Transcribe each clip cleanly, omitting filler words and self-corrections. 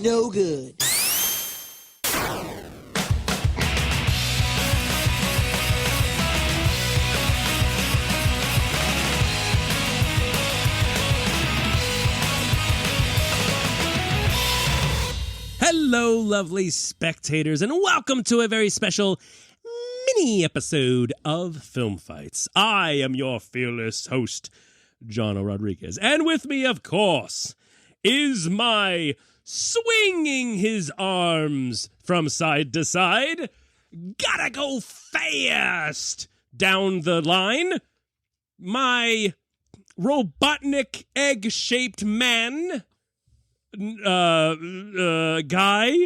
no good. Hello, lovely spectators, and welcome to a very special mini episode of Film Fights. I am your fearless host, Jono Rodriguez, and with me, of course, is my swinging his arms from side to side, gotta go fast down the line, my Robotnik egg-shaped man, guy.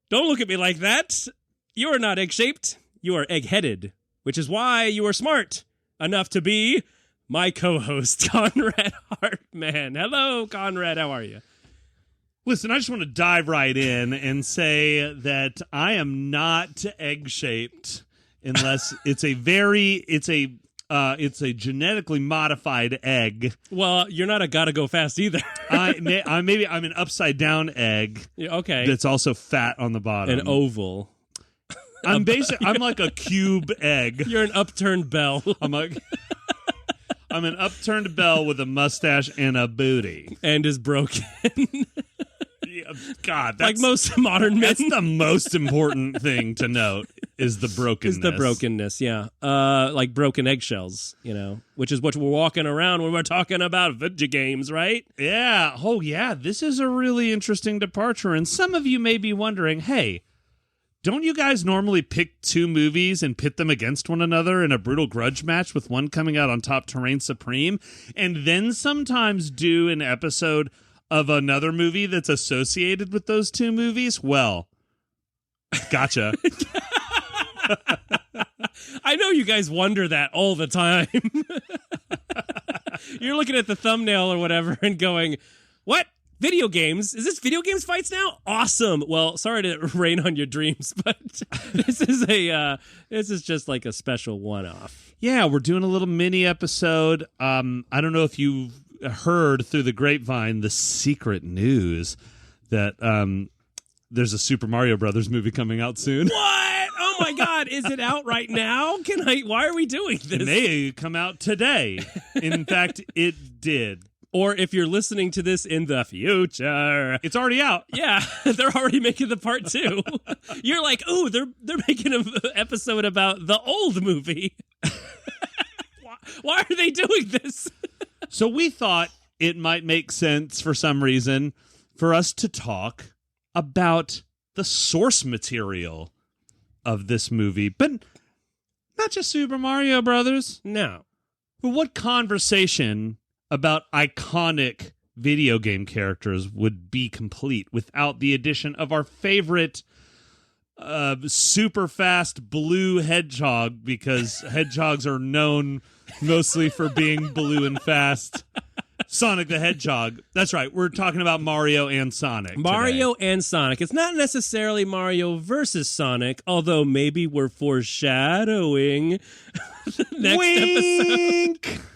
Don't look at me like that. You are not egg-shaped. You are egg-headed, which is why you are smart enough to be my co-host, Conrad Hartman. Hello, Conrad. How are you? Listen, I just want to dive right in and say that I am not egg-shaped unless it's a genetically modified egg. Well, you're not a gotta go fast either. I'm an upside down egg. Yeah, okay. That's also fat on the bottom. An oval. I'm like a cube egg. You're an upturned bell. I'm an upturned bell with a mustache and a booty. And is broken. God, like most modern men. That's the most important thing to note is the brokenness. Is the brokenness, yeah. Like broken eggshells, which is what we're walking around when we're talking about video games, right? Yeah. Oh, yeah. This is a really interesting departure. And some of you may be wondering, hey, don't you guys normally pick two movies and pit them against one another in a brutal grudge match with one coming out on top to reign supreme? And then sometimes do an episode of another movie that's associated with those two movies? Well, gotcha. I know you guys wonder that all the time. You're looking at the thumbnail or whatever and going, what? Video games? Is this video games fights now? Awesome. Well, sorry to rain on your dreams, but this is just like a special one-off. Yeah, we're doing a little mini episode. I don't know if you've heard through the grapevine the secret news that there's a Super Mario Brothers movie coming out soon. What? Oh my God! Is it out right now? Why are we doing this? It may come out today. In fact, it did. Or if you're listening to this in the future, it's already out. Yeah, they're already making the part 2. You're like, ooh, they're making an episode about the old movie. Why are they doing this? So we thought it might make sense for some reason for us to talk about the source material of this movie, but not just Super Mario Brothers. No. But what conversation about iconic video game characters would be complete without the addition of our favorite super fast blue hedgehog, because hedgehogs are known mostly for being blue and fast. Sonic the Hedgehog. That's right. We're talking about Mario and Sonic. Mario and Sonic. It's not necessarily Mario versus Sonic, although maybe we're foreshadowing the next Wink! episode.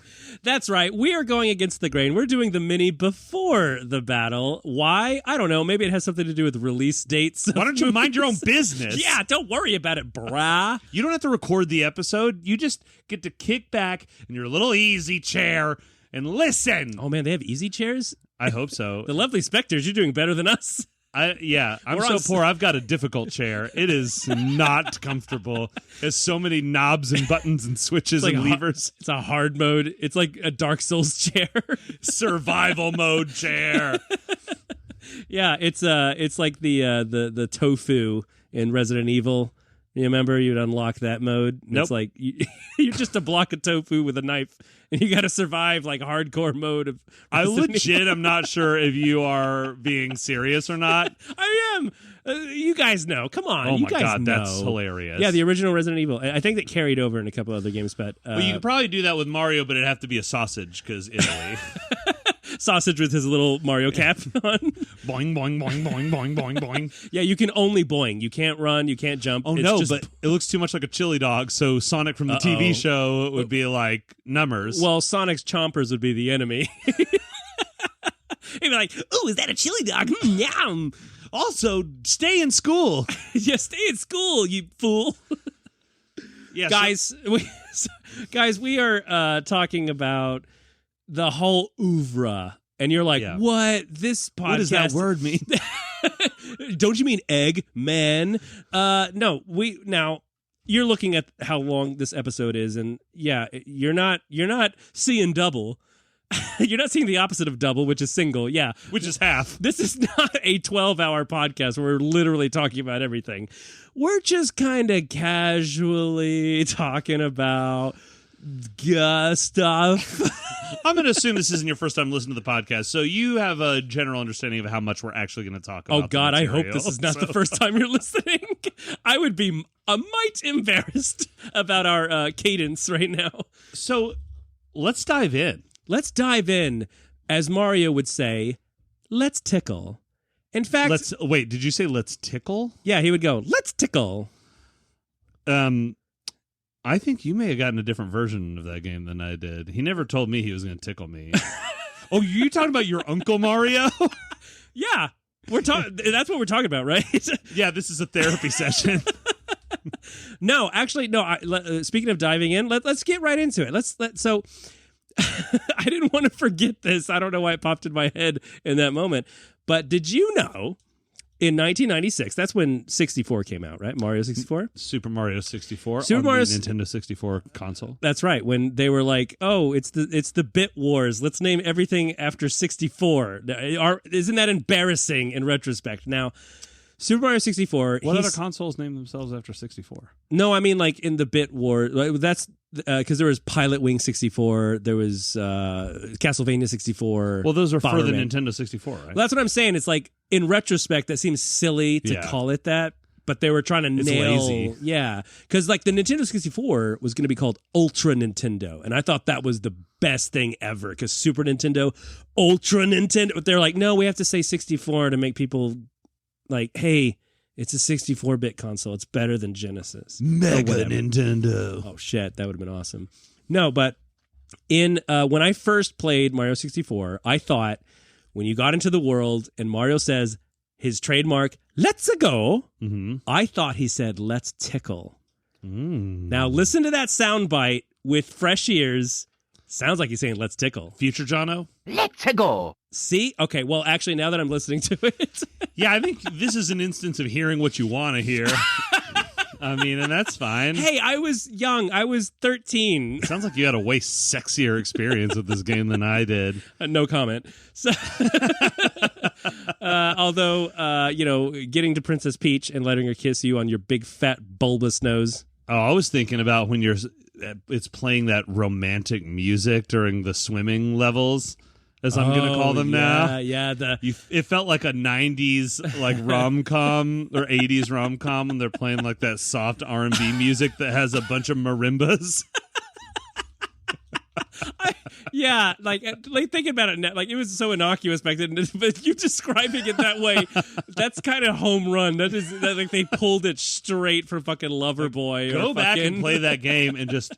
That's right. We are going against the grain. We're doing the mini before the battle. Why? I don't know. Maybe it has something to do with release dates. Why don't you mind your own business? Yeah, don't worry about it, brah. You don't have to record the episode. You just get to kick back in your little easy chair and listen. Oh, man, they have easy chairs? I hope so. The lovely specters, you're doing better than us. I'm so poor, I've got a difficult chair. It is not comfortable. There's so many knobs and buttons and switches and levers. It's a hard mode. It's like a Dark Souls chair. Survival mode chair. Yeah, it's like the tofu in Resident Evil. You remember you'd unlock that mode? Nope. It's like you're just a block of tofu with a knife, and you got to survive like hardcore mode of. I legit am not sure if you are being serious or not. I am. You guys know. Come on. Oh you my guys God, know. that's hilarious. Yeah, the original Resident Evil. I think that carried over in a couple other games, but well, you could probably do that with Mario, but it'd have to be a sausage because Italy. Sausage with his little Mario cap on. Boing, boing, boing, boing, boing, boing, boing. Yeah, you can only boing. You can't run. You can't jump. Oh, it's but it looks too much like a chili dog, so Sonic from the TV show would be like numbers. Well, Sonic's chompers would be the enemy. He'd be like, ooh, is that a chili dog? Yum. Also, stay in school. Yeah, stay in school, you fool. Yeah, guys, we are talking about the whole oeuvre. And you're like, what? This podcast... What does that word mean? Don't you mean egg, man? No, now you're looking at how long this episode is, and yeah, you're not seeing double. You're not seeing the opposite of double, which is single. Yeah, which is half. This is not a 12-hour podcast where we're literally talking about everything. We're just kind of casually talking about stuff. I'm going to assume this isn't your first time listening to the podcast, so you have a general understanding of how much we're actually going to talk about. Oh, God, I hope this is not the first time you're listening. I would be a mite embarrassed about our cadence right now. So let's dive in. Let's dive in. As Mario would say, let's tickle. In fact... Wait, did you say let's tickle? Yeah, he would go, let's tickle. I think you may have gotten a different version of that game than I did. He never told me he was going to tickle me. Oh, you talking about your Uncle Mario? Yeah. That's what we're talking about, right? Yeah, this is a therapy session. No, actually, no. Speaking of diving in, let's get right into it. So I didn't want to forget this. I don't know why it popped in my head in that moment. But did you know in 1996, that's when 64 came out, right? Mario 64? Super Mario 64 Super on Mario the Nintendo 64 console. That's right. When they were like, oh, it's the bit wars. Let's name everything after 64. Isn't that embarrassing in retrospect? Now, Super Mario 64... What other consoles name themselves after 64? No, I mean like in the bit war. That's because there was Pilot Wing 64. There was Castlevania 64. Well, those are for the Bomberman. Nintendo 64, right? Well, that's what I'm saying. It's like, in retrospect, that seems silly to call it that. But they were trying to nail... lazy. Yeah. Because like the Nintendo 64 was going to be called Ultra Nintendo. And I thought that was the best thing ever. Because Super Nintendo, Ultra Nintendo. But they're like, no, we have to say 64 to make people... like, hey, it's a 64-bit console. It's better than Genesis. Mega Nintendo. Oh, shit. That would have been awesome. No, but when I first played Mario 64, I thought when you got into the world and Mario says his trademark, let's go, I thought he said, let's tickle. Now, listen to that soundbite with fresh ears. Sounds like he's saying, let's tickle. Future Jono? Let's go. See? Okay, well, actually, now that I'm listening to it... Yeah, I think this is an instance of hearing what you want to hear. I mean, and that's fine. Hey, I was young. I was 13. Sounds like you had a way sexier experience with this game than I did. No comment. So, although, getting to Princess Peach and letting her kiss you on your big, fat, bulbous nose. Oh, I was thinking about when it's playing that romantic music during the swimming levels, as I'm going to call them now. Yeah, it felt like a 90s like rom-com or 80s rom-com when they're playing like that soft R&B music that has a bunch of marimbas. like thinking about it now, like it was so innocuous back then, but you describing it that way, that's kind of home run. That like they pulled it straight from fucking Loverboy. Go back and play that game and just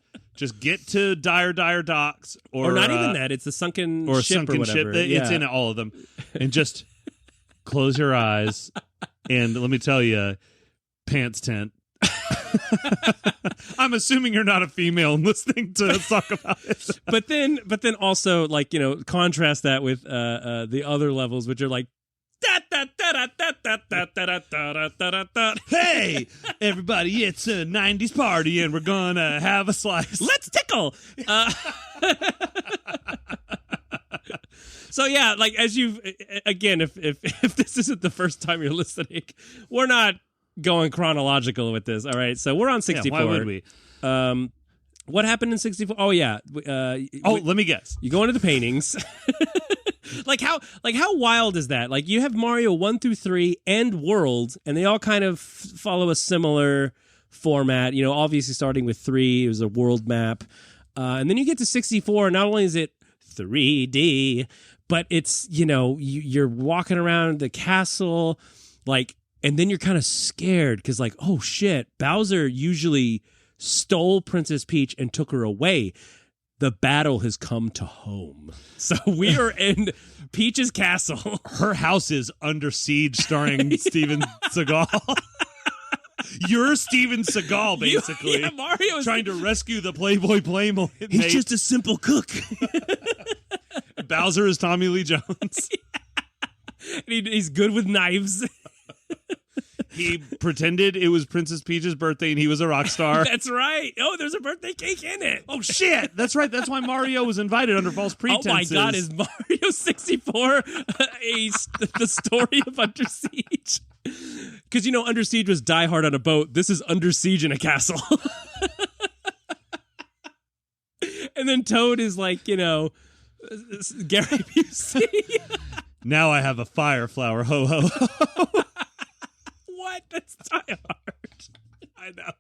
get to Dire Docks, or not even that. It's the sunken ship or whatever. It's in all of them, and just close your eyes. And let me tell you, pants tent. I'm assuming you're not a female and listening to us talk about it. But then also like contrast that with the other levels, which are like. Hey, everybody, it's a 90s party and we're gonna have a slice. Let's tickle. So yeah, like as you've again, if this isn't the first time you're listening, we're not going chronological with this. All right, so we're on 64. Yeah, why would we? What happened in 64? Oh yeah. Let me guess. You go into the paintings. Like how wild is that? Like you have Mario 1 through 3 and World, and they all kind of follow a similar format. Obviously starting with 3, it was a world map, and then you get to 64. Not only is it 3D, but it's you're walking around the castle, like, and then you're kind of scared because like, oh shit, Bowser usually stole Princess Peach and took her away. the battle has come to home. So we are in Peach's castle. Her house is under siege, starring Steven Seagal. You're Steven Seagal, basically. Yeah, Mario is trying to rescue the Playboy Playmate. He's just a simple cook. Bowser is Tommy Lee Jones. And he's good with knives. He pretended it was Princess Peach's birthday and he was a rock star. That's right. Oh, there's a birthday cake in it. Oh, shit. That's right. That's why Mario was invited under false pretenses. Oh, my God. Is Mario 64 the story of Under Siege? Because, Under Siege was Die Hard on a boat. This is Under Siege in a castle. And then Toad is like, Gary Busey. Now I have a fire flower. Ho, ho, ho. What? That's Die Hard. I know.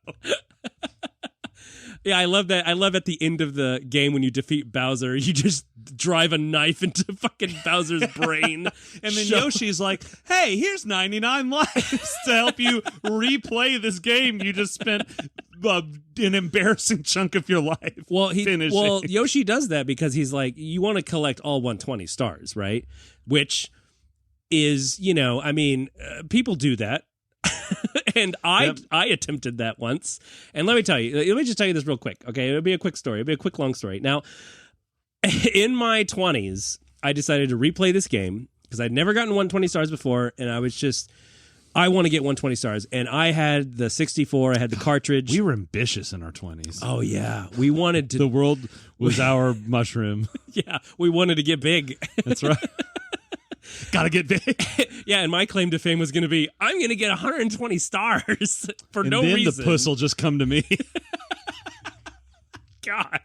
Yeah, I love that. I love at the end of the game when you defeat Bowser, you just drive a knife into fucking Bowser's brain. And then Yoshi's like, hey, here's 99 lives to help you replay this game you just spent an embarrassing chunk of your life finishing. Well, Yoshi does that because he's like, you want to collect all 120 stars, right? Which is, people do that. And I attempted that once. And let me just tell you this real quick. Okay, it'll be a quick story. It'll be a quick, long story. Now, in my 20s, I decided to replay this game because I'd never gotten 120 stars before. And I want to get 120 stars. And I had the 64. I had the cartridge. We were ambitious in our 20s. Oh, yeah. We wanted to. The world was our mushroom. Yeah, we wanted to get big. That's right. Gotta get big. Yeah, and my claim to fame was going to be, I'm going to get 120 stars for no reason. And then the puss will just come to me. God.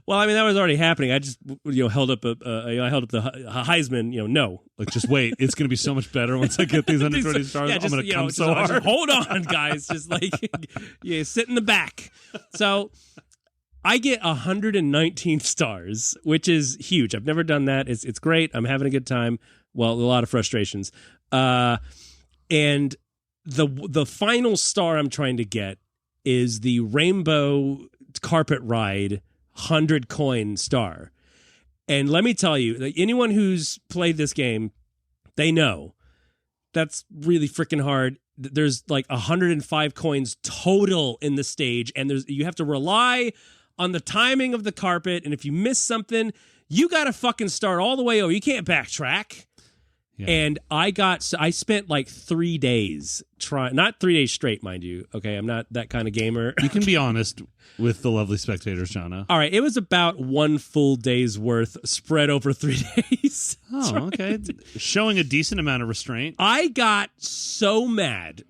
Well, that was already happening. I just held up the Heisman. No, like just wait. It's going to be so much better once I get these 120 stars. I'm going to come so hard. Just hold on, guys. Just sit in the back. So I get 119 stars, which is huge. I've never done that. It's great. I'm having a good time. Well, a lot of frustrations. And the final star I'm trying to get is the Rainbow Carpet Ride 100 coin star. And let me tell you, anyone who's played this game, they know that's really freaking hard. There's like 105 coins total in the stage, and you have to rely on the timing of the carpet, and if you miss something, you got to fucking start all the way over. You can't backtrack. Yeah. And I spent like 3 days trying, not 3 days straight, mind you. Okay, I'm not that kind of gamer. You can be honest with the lovely spectators, Jono. All right, it was about 1 full day's worth spread over 3 days. Oh, okay. Showing a decent amount of restraint. I got so mad.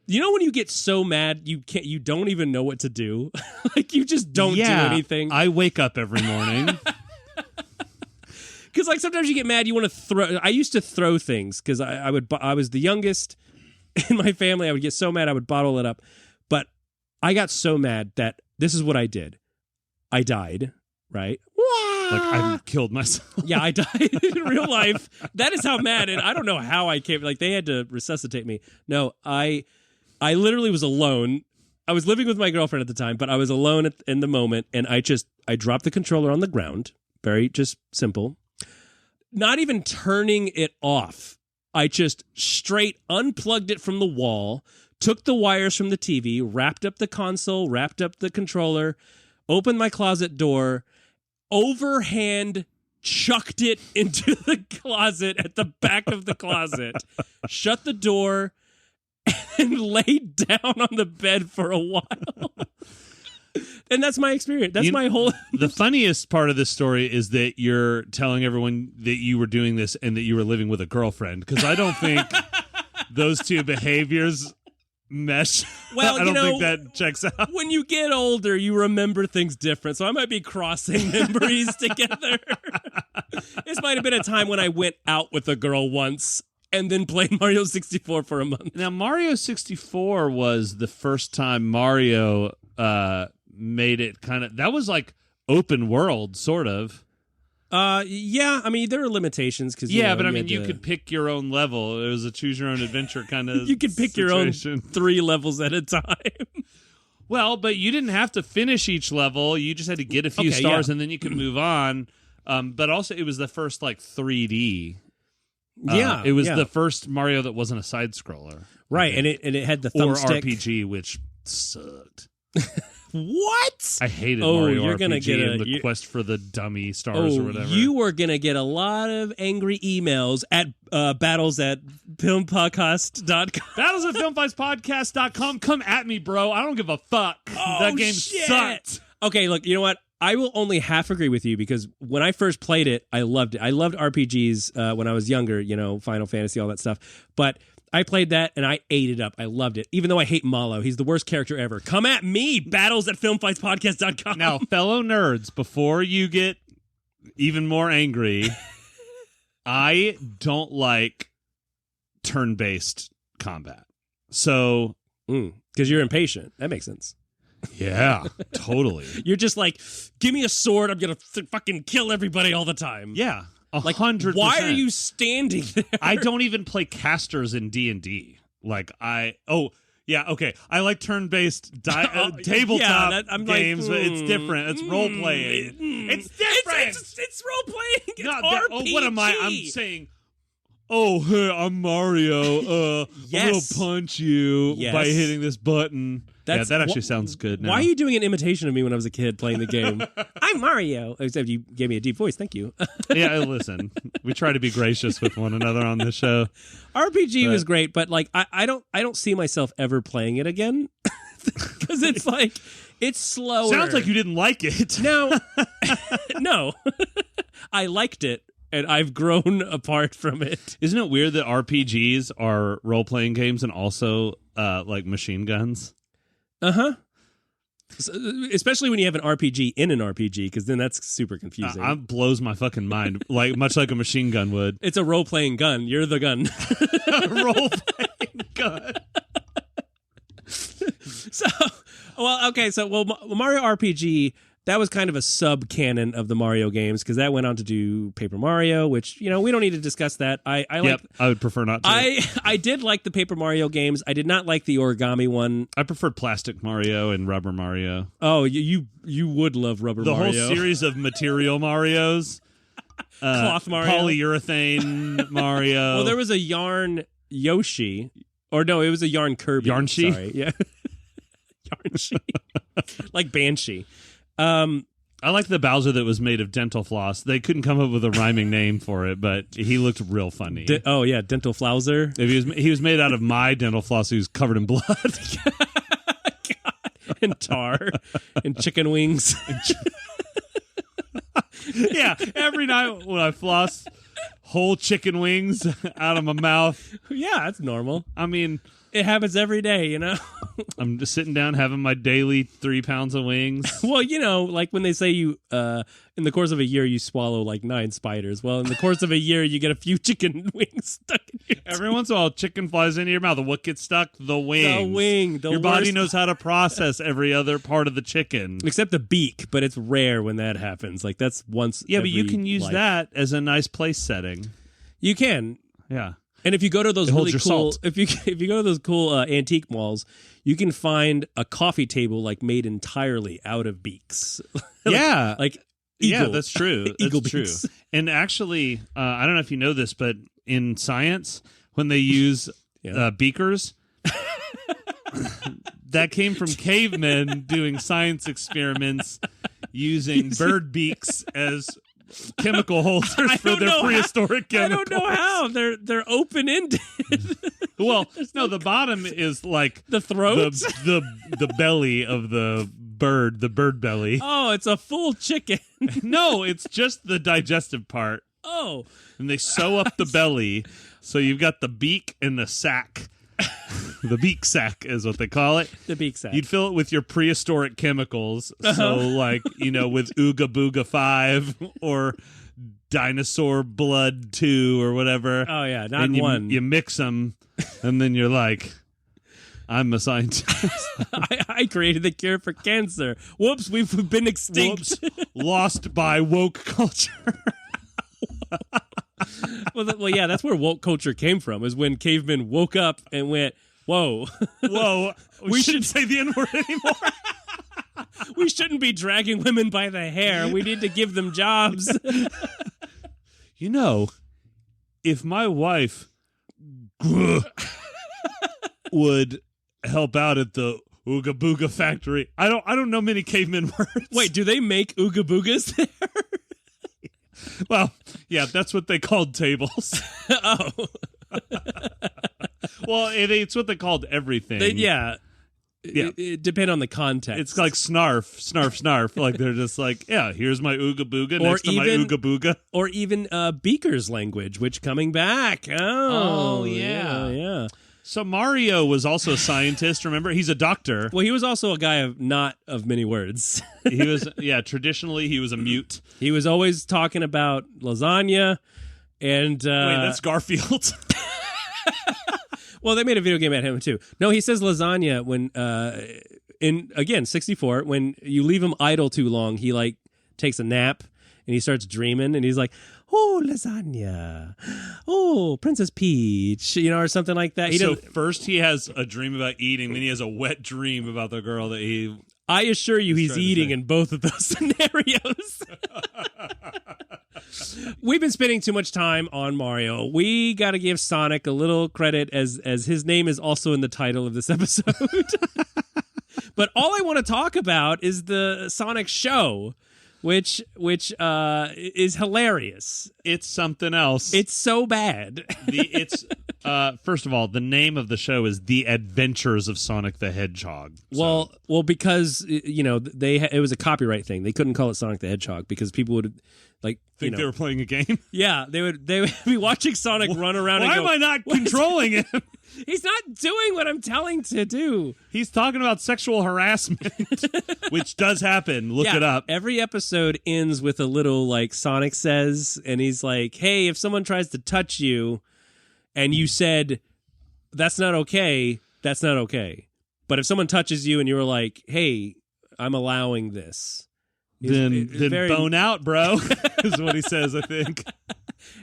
You know when you get so mad you don't even know what to do? Like you just don't do anything. I wake up every morning. Because sometimes you get mad, you want to throw. I used to throw things because I was the youngest in my family. I would get so mad I would bottle it up. But I got so mad that this is what I did. I died, right? Like I killed myself. Yeah, I died in real life. That is how mad, and I don't know how I came. Like they had to resuscitate me. No, I literally was alone. I was living with my girlfriend at the time, but I was alone in the moment, and I dropped the controller on the ground. Very just simple. Not even turning it off. I just straight unplugged it from the wall, took the wires from the TV, wrapped up the console, wrapped up the controller, opened my closet door, overhand chucked it into the closet at the back of the closet, shut the door, and laid down on the bed for a while. And that's my experience. That's my whole... The funniest part of this story is that you're telling everyone that you were doing this and that you were living with a girlfriend, because I don't think those two behaviors mesh. Well, I don't think that checks out. When you get older, you remember things different, so I might be crossing memories together. This might have been a time when I went out with a girl once and then played Mario 64 for a month. Now, Mario 64 was the first time Mario made it kind of... That was like open world, sort of. Yeah, I mean, there are limitations. Cause, yeah, but I mean, you could pick your own level. It was a choose-your-own-adventure kind of You could pick situation. your own 3 levels at a time. Well, but you didn't have to finish each level. You just had to get a few stars, and then you could move on. But also, it was the first 3D. It was the first Mario that wasn't a side scroller, right? And it had the thumbstick or RPG, which sucked. What? I hated Mario you're RPG gonna get and the quest for the dummy stars or whatever. You were going to get a lot of angry emails at battles@filmpodcast.com. Battles@filmfightspodcast.com. Come at me, bro. I don't give a fuck. That game sucked. Okay, look, you know what? I will only half agree with you because when I first played it, I loved it. I loved RPGs when I was younger, Final Fantasy, all that stuff. But I played that and I ate it up. I loved it. Even though I hate Malo. He's the worst character ever. Come at me, battles@filmfightspodcast.com. Now, fellow nerds, before you get even more angry, I don't like turn-based combat. So... Because you're impatient. That makes sense. Yeah, totally. You're just like, give me a sword. I'm going to fucking kill everybody all the time. Yeah. 100%. Why are you standing there? I don't even play casters in D&D. I like turn-based tabletop games, but it's different. It's role-playing. It's different. It's role-playing. It's RPG. What am I? I'm saying, oh, hey, I'm Mario. Yes. I'm going to punch you by hitting this button. That actually sounds good now. Why are you doing an imitation of me when I was a kid playing the game? I'm Mario. Except you gave me a deep voice. Thank you. Yeah, listen. We try to be gracious with one another on this show. RPG was great, but I don't see myself ever playing it again. Because it's it's slower. Sounds like you didn't like it. No. No. I liked it. And I've grown apart from it. Isn't it weird that RPGs are role-playing games and also machine guns? Uh-huh. So, especially when you have an RPG in an RPG, because then that's super confusing. It blows my fucking mind, much like a machine gun would. It's a role-playing gun. You're the gun. Role-playing gun. Mario RPG... That was kind of a sub-canon of the Mario games because that went on to do Paper Mario, which, we don't need to discuss that. I would prefer not to. I did like the Paper Mario games. I did not like the origami one. I preferred Plastic Mario and Rubber Mario. Oh, you would love Rubber Mario. The whole series of material Marios. Cloth Mario. Polyurethane Mario. Well, there was a yarn Yoshi. Or no, it was a yarn Kirby. Yarnshi? Sorry. Yeah. Yarnshi. Like Banshee. I like the Bowser that was made of dental floss. They couldn't come up with a rhyming name for it, but he looked real funny. Dental Flowser. If he was made out of my dental floss, he was covered in blood. God. And tar. And chicken wings. Yeah, every night when I floss, whole chicken wings out of my mouth. Yeah, that's normal. I mean... It happens every day, I'm just sitting down having my daily 3 pounds of wings. Well, like when they say you, in the course of a year, you swallow 9 spiders. Well, in the course of a year, you get a few chicken wings stuck in your Every once in a while, chicken flies into your mouth. And what gets stuck? The wings. The wing. Your body knows how to process every other part of the chicken. Except the beak, but it's rare when that happens. That's once but you can use that as a nice place setting. You can. Yeah. And if you go to those really cool, salt. if you go to those cool antique malls, you can find a coffee table made entirely out of beaks. Yeah, eagle. Yeah, that's true. Eagle that's beaks. True. And actually, I don't know if you know this, but in science, when they use beakers, that came from cavemen doing science experiments using bird beaks as chemical holders for their prehistoric chemicals. I don't know how. They're open-ended. Well, no, the bottom is the throat? The belly of the bird belly. Oh, it's a full chicken. No, it's just the digestive part. Oh. And they sew up the belly, so you've got the beak and the sack. The beak sack is what they call it. The beak sack. You'd fill it with your prehistoric chemicals. Uh-huh. So, with Ooga Booga 5 or Dinosaur Blood 2 or whatever. Oh, yeah, not and one. You mix them, and then you're like, I'm a scientist. I created the cure for cancer. Whoops, we've been extinct. Whoops, lost by woke culture. Well, yeah, that's where woke culture came from, is when cavemen woke up and went, Whoa. Whoa. We shouldn't say the N-word anymore. We shouldn't be dragging women by the hair. We need to give them jobs. You know, if my wife would help out at the Ooga Booga factory. I don't know many caveman words. Wait, do they make Ooga Boogas there? Well, yeah, that's what they called tables. Oh. Well, it's what they called everything. Yeah. It depends on the context. It's like snarf. Like they're just like, yeah, here's my Ooga Booga next to my Ooga Booga. Or even Beaker's language, which coming back. Oh yeah. So Mario was also a scientist, remember? He's a doctor. Well, he was also a guy not of many words. He was, traditionally he was a mute. He was always talking about lasagna and... Wait, that's Garfield. Well, they made a video game about him, too. No, he says lasagna when, in 64, when you leave him idle too long, he, like, takes a nap and he starts dreaming and he's like... Oh, lasagna. Oh, Princess Peach, or something like that. So first he has a dream about eating, then he has a wet dream about the girl that he... I assure you he's eating in both of those scenarios. We've been spending too much time on Mario. We got to give Sonic a little credit as his name is also in the title of this episode. But all I want to talk about is the Sonic show. Which is hilarious. It's something else. It's so bad. First of all, the name of the show is The Adventures of Sonic the Hedgehog. So. Well, because it was a copyright thing. They couldn't call it Sonic the Hedgehog because people would think they were playing a game. Yeah, they would be watching Sonic run around. Why and go, am I not controlling him? He's not doing what I'm telling to do. He's talking about sexual harassment, which does happen. Look it up. Every episode ends with a little Sonic says, and he's like, hey, if someone tries to touch you and you said, that's not okay, that's not okay. But if someone touches you and you were like, hey, I'm allowing this. Then bone out, bro, is what he says, I think.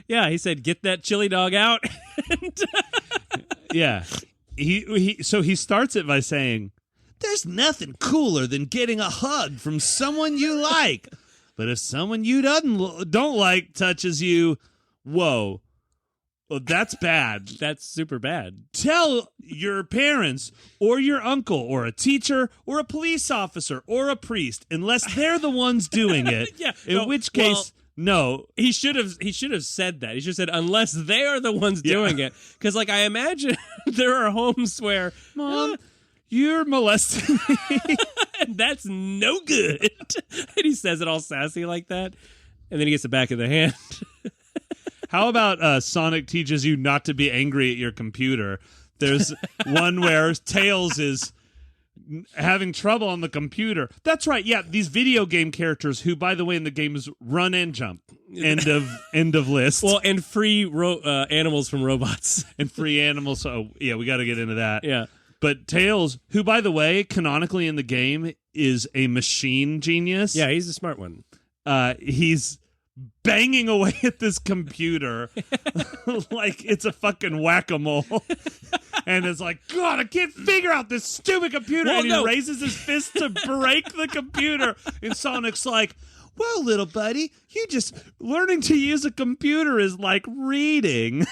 Yeah, he said, get that chili dog out. Yeah. So he starts it by saying, there's nothing cooler than getting a hug from someone you like. But if someone you don't like touches you, whoa. Well, that's bad. That's super bad. Tell your parents or your uncle or a teacher or a police officer or a priest, unless they're the ones doing it. Yeah. In which case... No, he should have said that. He should have said unless they are the ones doing it, because I imagine there are homes where Mom, you're molesting me. And that's no good. And he says it all sassy like that, and then he gets the back of the hand. How about Sonic teaches you not to be angry at your computer? There's one where Tails is having trouble on the computer. That's right. Yeah, these video game characters who, by the way, in the game is run and jump. End of list. Well, and free animals from robots. And free animals. So, yeah, we got to get into that. Yeah. But Tails, who, by the way, canonically in the game is a machine genius. Yeah, he's a smart one. He's banging away at this computer like it's a fucking whack-a-mole. And it's like, God, I can't figure out this stupid computer. And he raises his fist to break the computer. And Sonic's like, well, little buddy, you just learning to use a computer is like reading.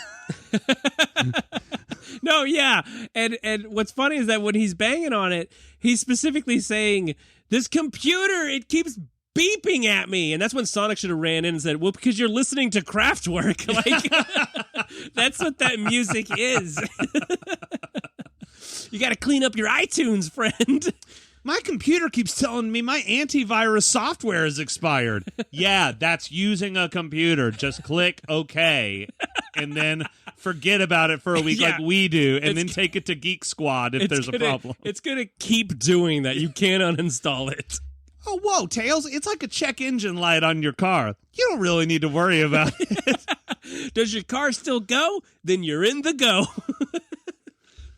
No, yeah. And what's funny is that when he's banging on it, he's specifically saying, this computer, it keeps beeping at me. And that's when Sonic should have ran in and said, well, because you're listening to Kraftwerk. That's what that music is. You got to clean up your iTunes, friend. My computer keeps telling me my antivirus software is expired. Yeah, that's using a computer. Just click OK. And then forget about it for a week like we do. And then take it to Geek Squad if there's a problem. It's going to keep doing that. You can't uninstall it. Oh, whoa, Tails, it's like a check engine light on your car. You don't really need to worry about it. Does your car still go? Then you're in the go.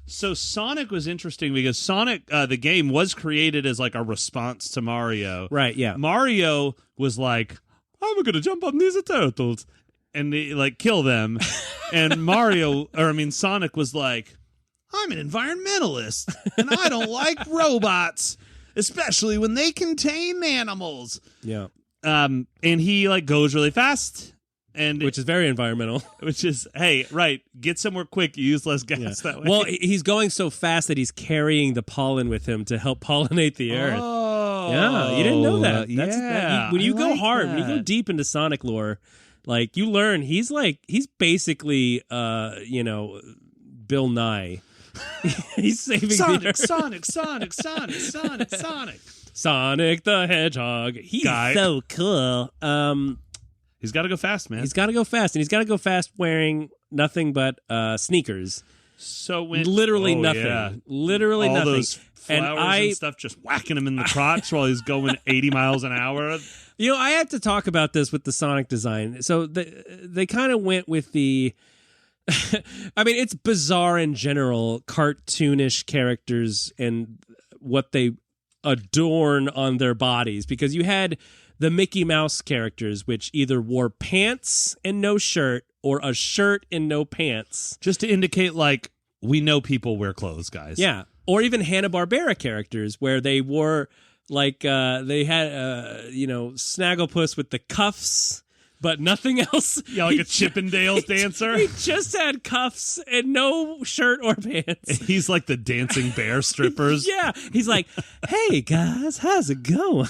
So Sonic was interesting because Sonic, the game, was created as like a response to Mario. Right, yeah. Mario was like, I'm going to jump on these turtles and kill them. And Sonic was like, I'm an environmentalist, and I don't like robots, especially when they contain animals. Yeah. And he like goes really fast, and Which is very environmental. which is, hey, right, get somewhere quick. You use less gas that way. Well, he's going so fast that he's carrying the pollen with him to help pollinate the earth. Oh, Yeah, you didn't know that. When you go like hard, when you go that. deep into Sonic lore, like you learn he's basically Bill Nye. He's saving the earth. Sonic. Sonic the Hedgehog. He's so cool. He's got to go fast, man. He's got to go fast, and he's got to go fast wearing nothing but sneakers. So when Literally nothing. yeah. Literally all nothing. those flowers and stuff just whacking him in the crotch while he's going 80 miles an hour. You know, I have to talk about this with the Sonic design. So they kind of went with the... I mean, it's bizarre in general, cartoonish characters and what they adorn on their bodies. Because you had the Mickey Mouse characters, which either wore pants and no shirt or a shirt and no pants. Just to indicate, like, we know people wear clothes, guys. Yeah. Or even Hanna-Barbera characters where they wore... Like, they had, Snagglepuss with the cuffs, but nothing else. Yeah, like a Chippendales dancer. He just had cuffs and no shirt or pants. He's like the dancing bear strippers. Yeah. He's like, hey, guys, how's it going?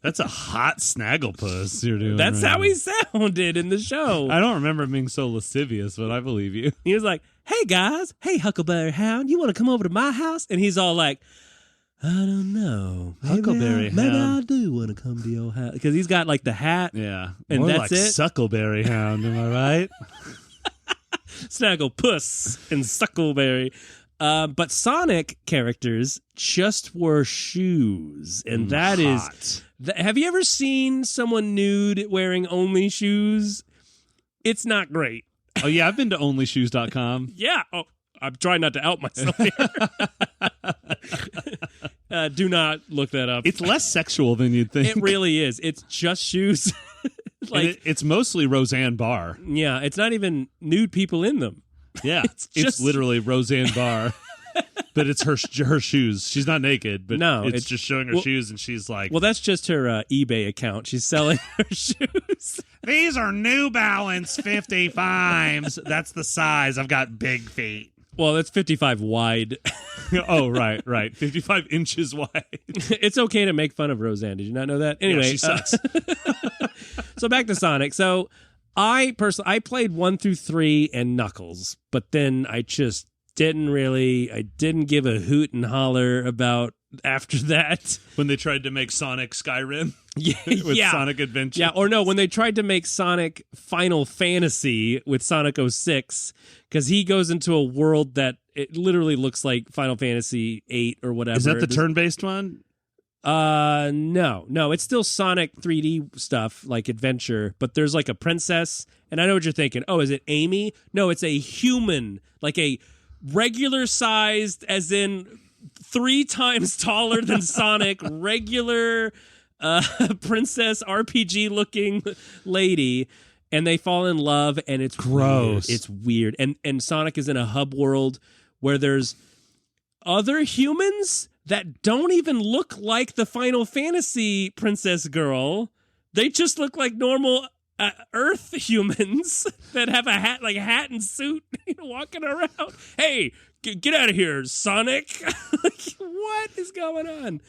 That's a hot Snagglepuss you're doing. That's right how now. he sounded in the show. I don't remember him being so lascivious, but I believe you. He was like, hey, guys, hey, Huckleberry Hound, you want to come over to my house? And he's all like, I don't know. Huckleberry Maybe Hound. I do want to come to your house. Because he's got like the hat. Yeah. And More that's like it? Suckleberry Hound, am I right? Snagglepuss and Suckleberry. But Sonic characters just wore shoes. And that is... Hot. Have you ever seen someone nude wearing only shoes? It's not great. Oh, yeah, I've been to onlyshoes.com. Yeah. Oh, I'm trying not to out myself here. Do not look that up. It's less sexual than you'd think. It really is. It's just shoes. It's mostly Roseanne Barr. Yeah, it's not even nude people in them. Yeah, It's just- literally Roseanne Barr. But it's her shoes. She's not naked, but No, it's it's- just showing her shoes, and she's like, Well, that's just her eBay account. She's selling her shoes. these are New Balance 55s. That's the size. I've got big feet. Well, that's 55 wide. Oh, right. 55 inches wide. It's okay to make fun of Roseanne. Did you not know that? Anyway, Yeah, she sucks. So back to Sonic. So I played 1 through 3 and Knuckles, but then I just didn't give a hoot and holler about after that. When they tried to make Sonic Skyrim Yeah, with yeah. Sonic Adventure. Yeah, or no, when they tried to make Sonic Final Fantasy with Sonic 06, because he goes into a world that it literally looks like Final Fantasy 8 or whatever. Is that the turn-based one? No, it's still Sonic 3D stuff, like adventure, but there's like a princess, and I know what you're thinking. Oh, is it Amy? No, it's a human, like a regular sized, as in 3 times taller than Sonic, regular princess RPG looking lady, and they fall in love, and it's Gross. weird. It's weird. And Sonic is in a hub world where there's other humans that don't even look like the Final Fantasy princess girl. They just look like normal Earth humans that have a hat and suit, walking around. Hey, get out of here, Sonic! What is going on?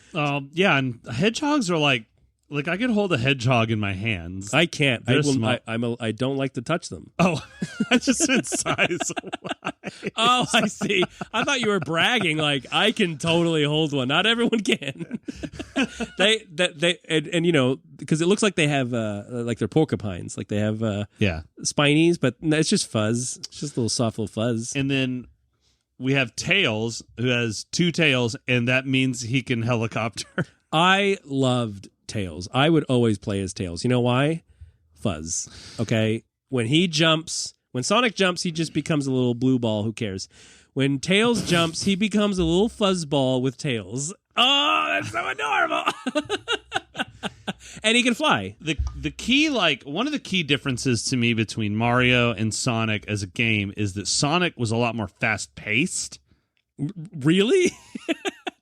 Yeah, and hedgehogs are like I could hold a hedgehog in my hands. I can't. They're small. I don't like to touch them. Oh, I just said size. Oh, I see. I thought you were bragging. Like, I can totally hold one. Not everyone can. they because it looks like they have like they're porcupines. Like they have Yeah. spinies, but no, it's just fuzz. It's just a little soft little fuzz. And then we have Tails, who has 2 tails, and that means he can helicopter. I loved Tails. I would always play as Tails. You know why? Fuzz. Okay? When Sonic jumps, he just becomes a little blue ball. Who cares? When Tails jumps, he becomes a little fuzz ball with tails. Oh, that's so adorable. And he can fly. The key, like, one of the key differences to me between Mario and Sonic as a game is that Sonic was a lot more fast-paced. Really?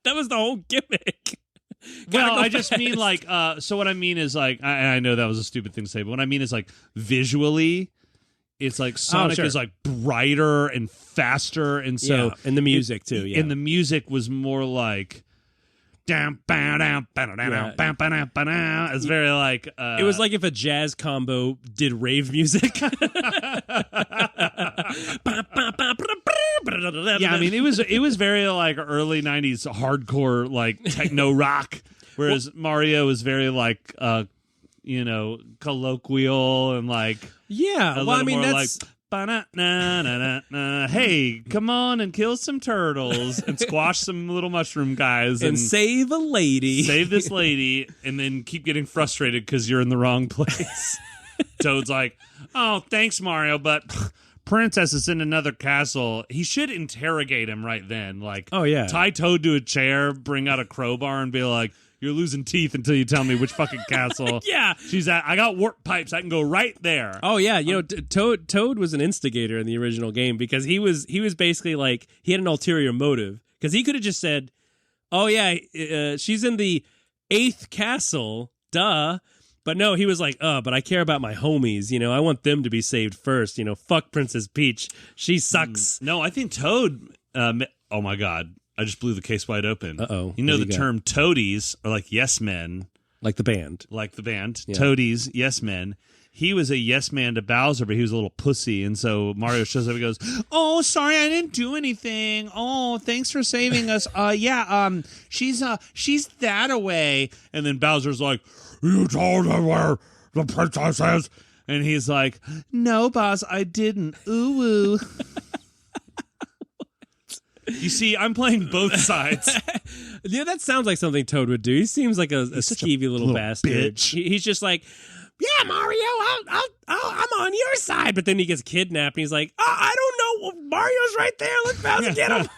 That was the whole gimmick. Well, I just mean like, so what I mean is like, I know that was a stupid thing to say, but what I mean is like visually, it's like Sonic is like brighter and faster, and so and the music too. Yeah, and the music was more like. It's very like it was like if a jazz combo did rave music. Yeah, I mean it was very like early 90s hardcore like techno rock, whereas Mario was very like colloquial and like well, I mean that's like hey, come on and kill some turtles and squash some little mushroom guys and save a lady. Save this lady, and then keep getting frustrated because you're in the wrong place. Toad's like, oh, thanks, Mario, but Princess is in another castle. He should interrogate him right then. Like, oh, yeah. Tie Toad to a chair, bring out a crowbar, and be like, you're losing teeth until you tell me which fucking castle yeah. she's at. I got warp pipes. I can go right there. Oh, yeah. Toad was an instigator in the original game because he was basically like, he had an ulterior motive. Because he could have just said, oh, yeah, she's in the 8th castle. Duh. But no, he was like, but I care about my homies. I want them to be saved first. Fuck Princess Peach. She sucks. No, I think Toad, oh my God. I just blew the case wide open. Uh-oh. The term toadies are like yes men. Like the band. Yeah. Toadies, yes men. He was a yes man to Bowser, but he was a little pussy. And so Mario shows up and goes, oh, sorry, I didn't do anything. Oh, thanks for saving us. She's that away. And then Bowser's like, you told her where the princess is. And he's like, no, boss, I didn't. Ooh, ooh. You see, I'm playing both sides. Yeah, that sounds like something Toad would do. He seems like a skeevy little bastard. Bitch. He's just like, yeah, Mario, I'm on your side. But then he gets kidnapped, and he's like, I don't know. Mario's right there. Let's Bowser get him.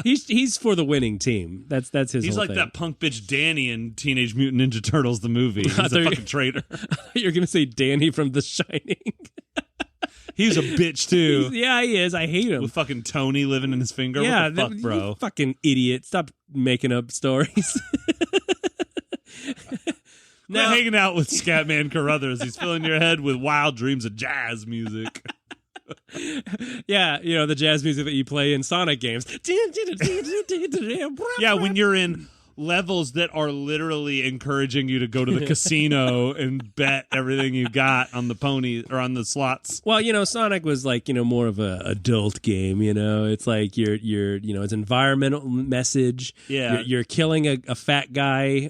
He's for the winning team. That's his. He's whole like thing. that punk bitch Danny in Teenage Mutant Ninja Turtles the movie. He's a fucking traitor. You're gonna say Danny from The Shining. He's a bitch too. Yeah, he is. I hate him. With fucking Tony living in his finger. Yeah, what the fuck, bro? You fucking idiot. Stop making up stories. Now hanging out with Scatman Carruthers. He's filling your head with wild dreams of jazz music. Yeah, the jazz music that you play in Sonic games. Yeah, when you're in levels that are literally encouraging you to go to the casino and bet everything you got on the pony or on the slots. Well, Sonic was like, more of a adult game, It's like you're it's environmental message. Yeah. You're killing a fat guy.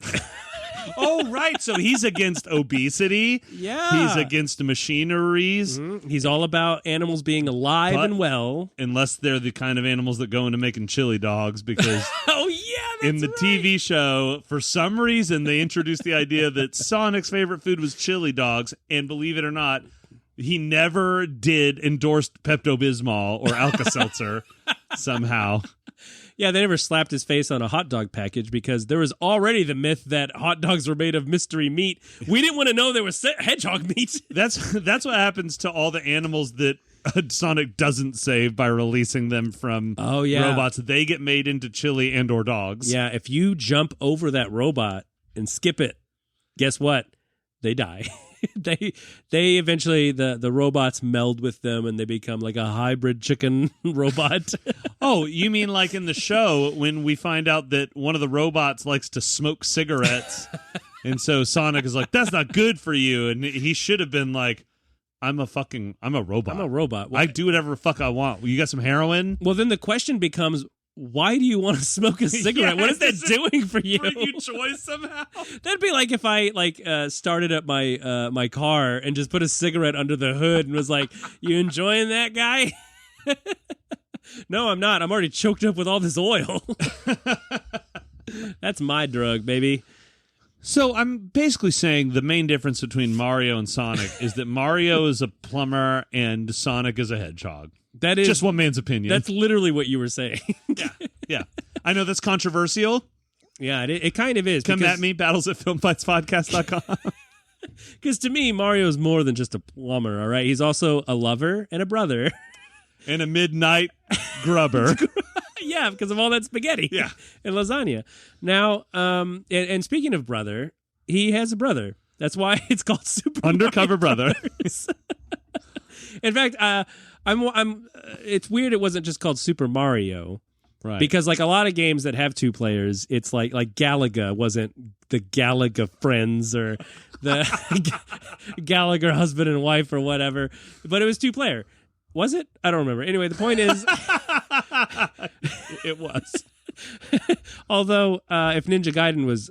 Oh, right. So he's against obesity. Yeah. He's against the machineries. Mm-hmm. He's all about animals being alive and well. Unless they're the kind of animals that go into making chili dogs, because oh, yeah, in the TV show, for some reason, they introduced the idea that Sonic's favorite food was chili dogs. And believe it or not, he never did endorse Pepto-Bismol or Alka-Seltzer somehow. Yeah, they never slapped his face on a hot dog package because there was already the myth that hot dogs were made of mystery meat. We didn't want to know there was hedgehog meat. That's what happens to all the animals that Sonic doesn't save by releasing them from robots. They get made into chili and or dogs. Yeah, if you jump over that robot and skip it, guess what? They die. They eventually the robots meld with them and they become like a hybrid chicken robot. Oh, you mean like in the show when we find out that one of the robots likes to smoke cigarettes, and so Sonic is like, "That's not good for you," and he should have been like, I'm a robot. I'm a robot. I do whatever the fuck I want. You got some heroin? Well, then the question becomes, why do you want to smoke a cigarette? What is that doing for you? Bring you joy somehow? That'd be like if I started up my my car and just put a cigarette under the hood and was like, "You enjoying that, guy?" No, I'm not. I'm already choked up with all this oil. That's my drug, baby. So I'm basically saying the main difference between Mario and Sonic is that Mario is a plumber and Sonic is a hedgehog. That is just one man's opinion. That's literally what you were saying. Yeah. I know that's controversial. Yeah, it kind of is. Come at me, battles@filmfightspodcast.com. Because to me, Mario's more than just a plumber, all right? He's also a lover and a brother. And a midnight grubber. Yeah, because of all that spaghetti. Yeah. And lasagna. Now, and speaking of brother, he has a brother. That's why it's called Super Undercover Mario brother. Brothers. In fact, it's weird it wasn't just called Super Mario. Right. Because like a lot of games that have 2 players, it's like Galaga wasn't the Galaga Friends or the Gallagher husband and wife or whatever, but it was 2-player. Was it? I don't remember. Anyway, the point is, it was. Although if Ninja Gaiden was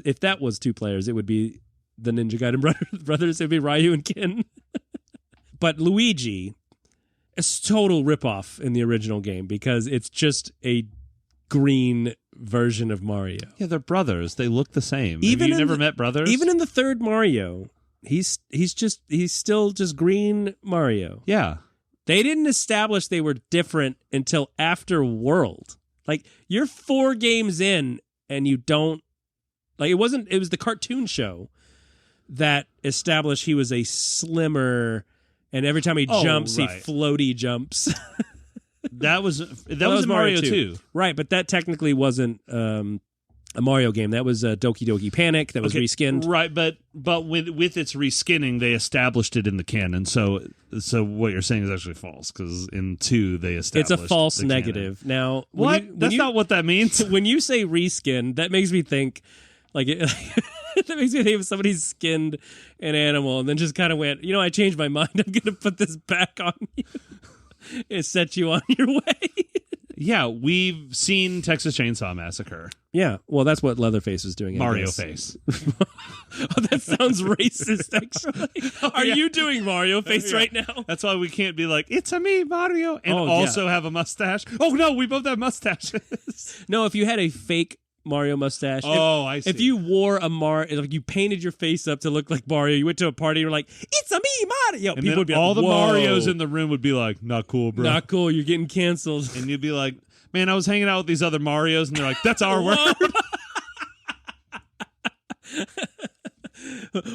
if that was 2 players, it would be the Ninja Gaiden brothers. It'd be Ryu and Ken. But Luigi. It's total ripoff in the original game because it's just a green version of Mario. Yeah, they're brothers. They look the same. Even Have you never met brothers? Even in the third Mario, he's still just green Mario. Yeah. They didn't establish they were different until after World. Like you're 4 games in and you don't like it was the cartoon show that established he was a slimmer. And every time he jumps, right. he floaty jumps. That was Mario 2. Right, but that technically wasn't a Mario game. That was Doki Doki Panic that was reskinned. Right, but with its reskinning, they established it in the canon. So what you're saying is actually false, because in 2, they established it's a false the negative. canon. Now, what? That's not what that means. When you say reskin, that makes me think like that makes me think of somebody skinned an animal and then just kind of went, I changed my mind. I'm going to put this back on you and set you on your way. Yeah, we've seen Texas Chainsaw Massacre. Yeah, well, that's what Leatherface is doing. Mario Face. Oh, that sounds racist, actually. Are you doing Mario Face right now? That's why we can't be like, it's a me, Mario, and also have a mustache. Oh, no, we both have mustaches. No, if you had a fake Mario mustache. I see. If you wore a like you painted your face up to look like Mario, you went to a party and you're like, it's a me, Mario. And people would be all like, the whoa. Marios in the room would be like, not cool, bro. Not cool. You're getting canceled. And you'd be like, man, I was hanging out with these other Marios, and they're like, that's our word.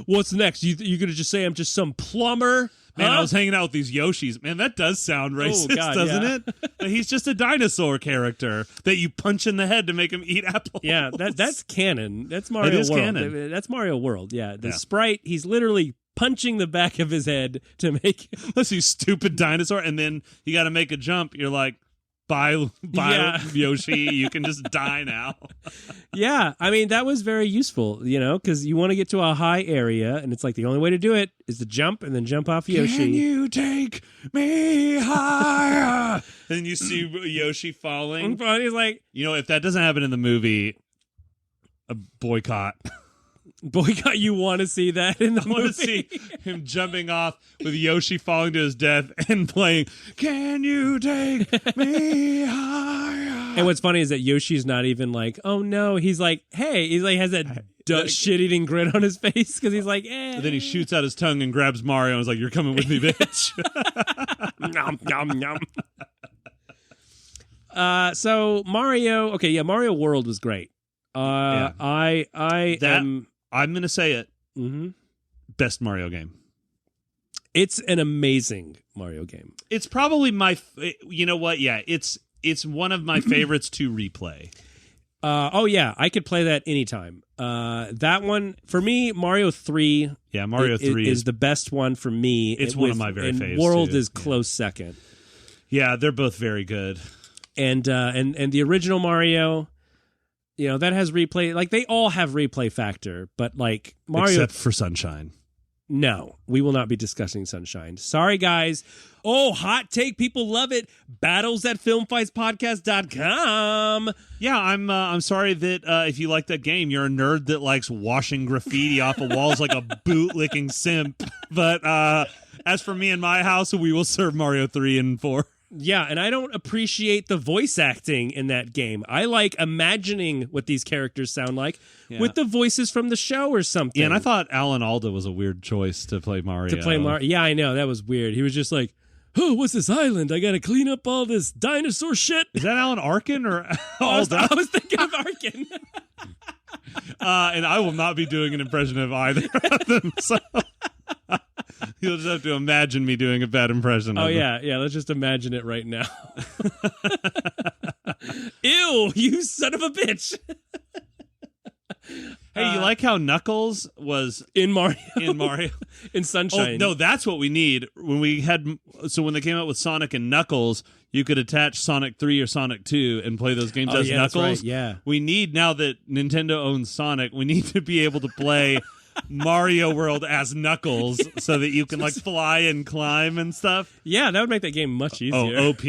What's next? You gonna just say I'm just some plumber? Man, I was hanging out with these Yoshis. Man, that does sound racist, doesn't it? He's just a dinosaur character that you punch in the head to make him eat apples. Yeah, that's canon. That's Mario It is World. canon. That's Mario World. Yeah, the sprite, he's literally punching the back of his head to make Unless you stupid dinosaur, and then you got to make a jump. You're like, bye, Yoshi. You can just die now. Yeah, I mean, that was very useful, because you want to get to a high area, and it's like the only way to do it is to jump and then jump off Yoshi. Can you take me higher? And you see Yoshi falling. And he's like, if that doesn't happen in the movie, a boycott. Boycott, you want to see that in the movie? I want to see him jumping off with Yoshi falling to his death and playing, Can you take me higher? And what's funny is that Yoshi's not even like, oh no. He's like, hey. He's like, has that shit-eating grin on his face because he's like, eh. But then he shoots out his tongue and grabs Mario and is like, you're coming with me, bitch. Nom, nom, nom. So Mario, Mario World was great. I'm gonna say it. Mm-hmm. Best Mario game. It's an amazing Mario game. It's probably my. You know what? Yeah, it's one of my favorites to replay. I could play that anytime. That one for me, Mario 3. Yeah, Mario 3 is the best one for me. It's one of my very faves. World too. is close second. Yeah, they're both very good. And the original Mario. That has replay. Like, they all have replay factor, but, like, Mario... Except for Sunshine. No, we will not be discussing Sunshine. Sorry, guys. Oh, hot take. People love it. Battles@filmfightspodcast.com. Yeah, I'm sorry that if you like that game, you're a nerd that likes washing graffiti off of walls like a bootlicking simp. But as for me and my house, we will serve Mario 3 and 4. Yeah, and I don't appreciate the voice acting in that game. I like imagining what these characters sound like with the voices from the show or something. Yeah, and I thought Alan Alda was a weird choice to play Mario. Yeah, I know. That was weird. He was just like, oh, what's this island? I got to clean up all this dinosaur shit. Is that Alan Arkin or Alda? I was thinking of Arkin. And I will not be doing an impression of either of them, so... You'll just have to imagine me doing a bad impression of them. Yeah. Let's just imagine it right now. Ew, you son of a bitch. Hey, you like how Knuckles was in Mario? In Oh, Sunshine. no, that's what we need. When they came out with Sonic and Knuckles, you could attach Sonic 3 or Sonic 2 and play those games as That's Knuckles. right, yeah. We need, now that Nintendo owns Sonic, we need to be able to play Mario World as Knuckles so that you can like fly and climb and stuff. Yeah, that would make that game much easier. Oh, OP.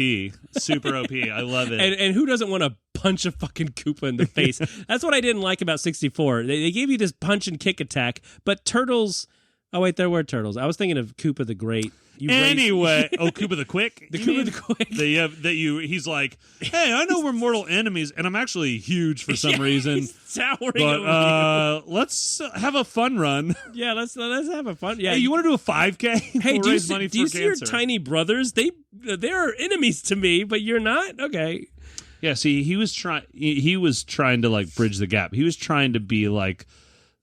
Super OP. I love it. And who doesn't want to punch a fucking Koopa in the face? That's what I didn't like about 64. They gave you this punch and kick attack, but Turtles... Oh, wait, there were Turtles. I was thinking of Koopa the Great. Koopa the Quick? Koopa the Quick. He's like, hey, I know we're mortal enemies, and I'm actually huge for some reason. He's towering but over you. let's have a fun run. Yeah, let's have a fun. Yeah, hey, you want to do a 5K? Hey, do you see your tiny brothers? They're enemies to me, but you're not. Okay. Yeah, see, he was trying to like bridge the gap. He was trying to be like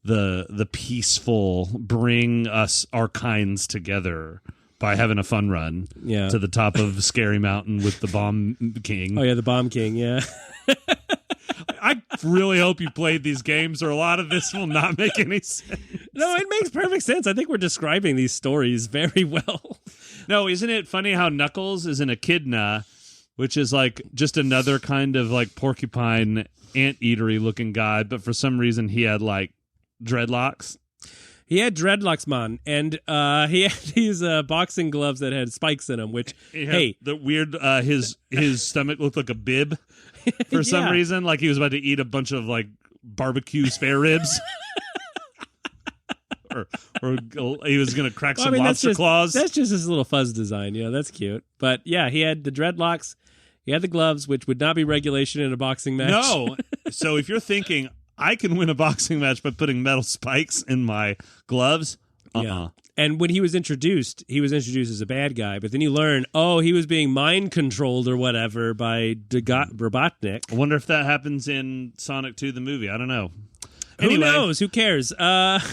the peaceful, bring us our kinds together by having a fun run to the top of Scary Mountain with the Bomb King. Oh yeah, the Bomb King. Yeah. I really hope you played these games, or a lot of this will not make any sense. No, it makes perfect sense. I think we're describing these stories very well. No, isn't it funny how Knuckles is an echidna, which is like just another kind of like porcupine anteatery looking guy, but for some reason he had like dreadlocks. He had dreadlocks, man, and he had these boxing gloves that had spikes in them. Which, hey, the weird his stomach looked like a bib for some reason, like he was about to eat a bunch of like barbecue spare ribs, or he was going to crack some lobster claws. That's just his little fuzz design. That's cute. But yeah, he had the dreadlocks. He had the gloves, which would not be regulation in a boxing match. No. So if you're thinking, I can win a boxing match by putting metal spikes in my gloves. Yeah. And when he was introduced as a bad guy, but then you learn, he was being mind controlled or whatever by Robotnik. I wonder if that happens in Sonic 2, the movie. I don't know. Anyway. Who knows? Who cares? But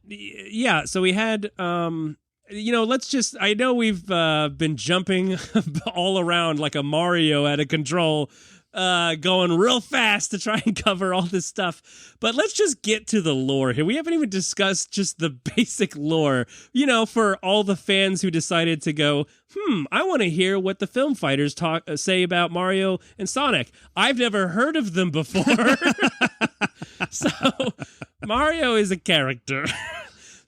yeah, so we had, I know we've been jumping all around like a Mario out of control, going real fast to try and cover all this stuff. But let's just get to the lore here. We haven't even discussed just the basic lore, for all the fans who decided to go, I want to hear what the film fighters say about Mario and Sonic. I've never heard of them before. So Mario is a character.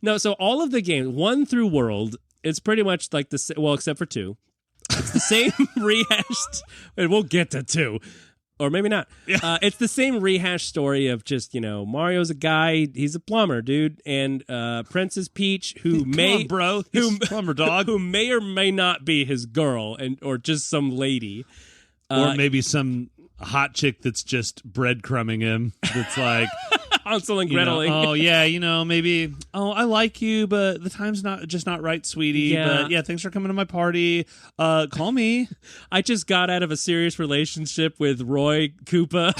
No, so all of the games, 1 through World, it's pretty much like except for 2. It's the same rehashed, and we'll get to 2, or maybe not. Yeah. It's the same rehashed story of just, Mario's a guy, he's a plumber, dude, and Princess Peach, who plumber dog, who may or may not be his girl, or just some lady, or maybe some hot chick that's just breadcrumbing him. That's like. Hansel and Gretel. Maybe, I like you, but the time's not right, sweetie. Yeah. But yeah, thanks for coming to my party. Call me. I just got out of a serious relationship with Roy Koopa.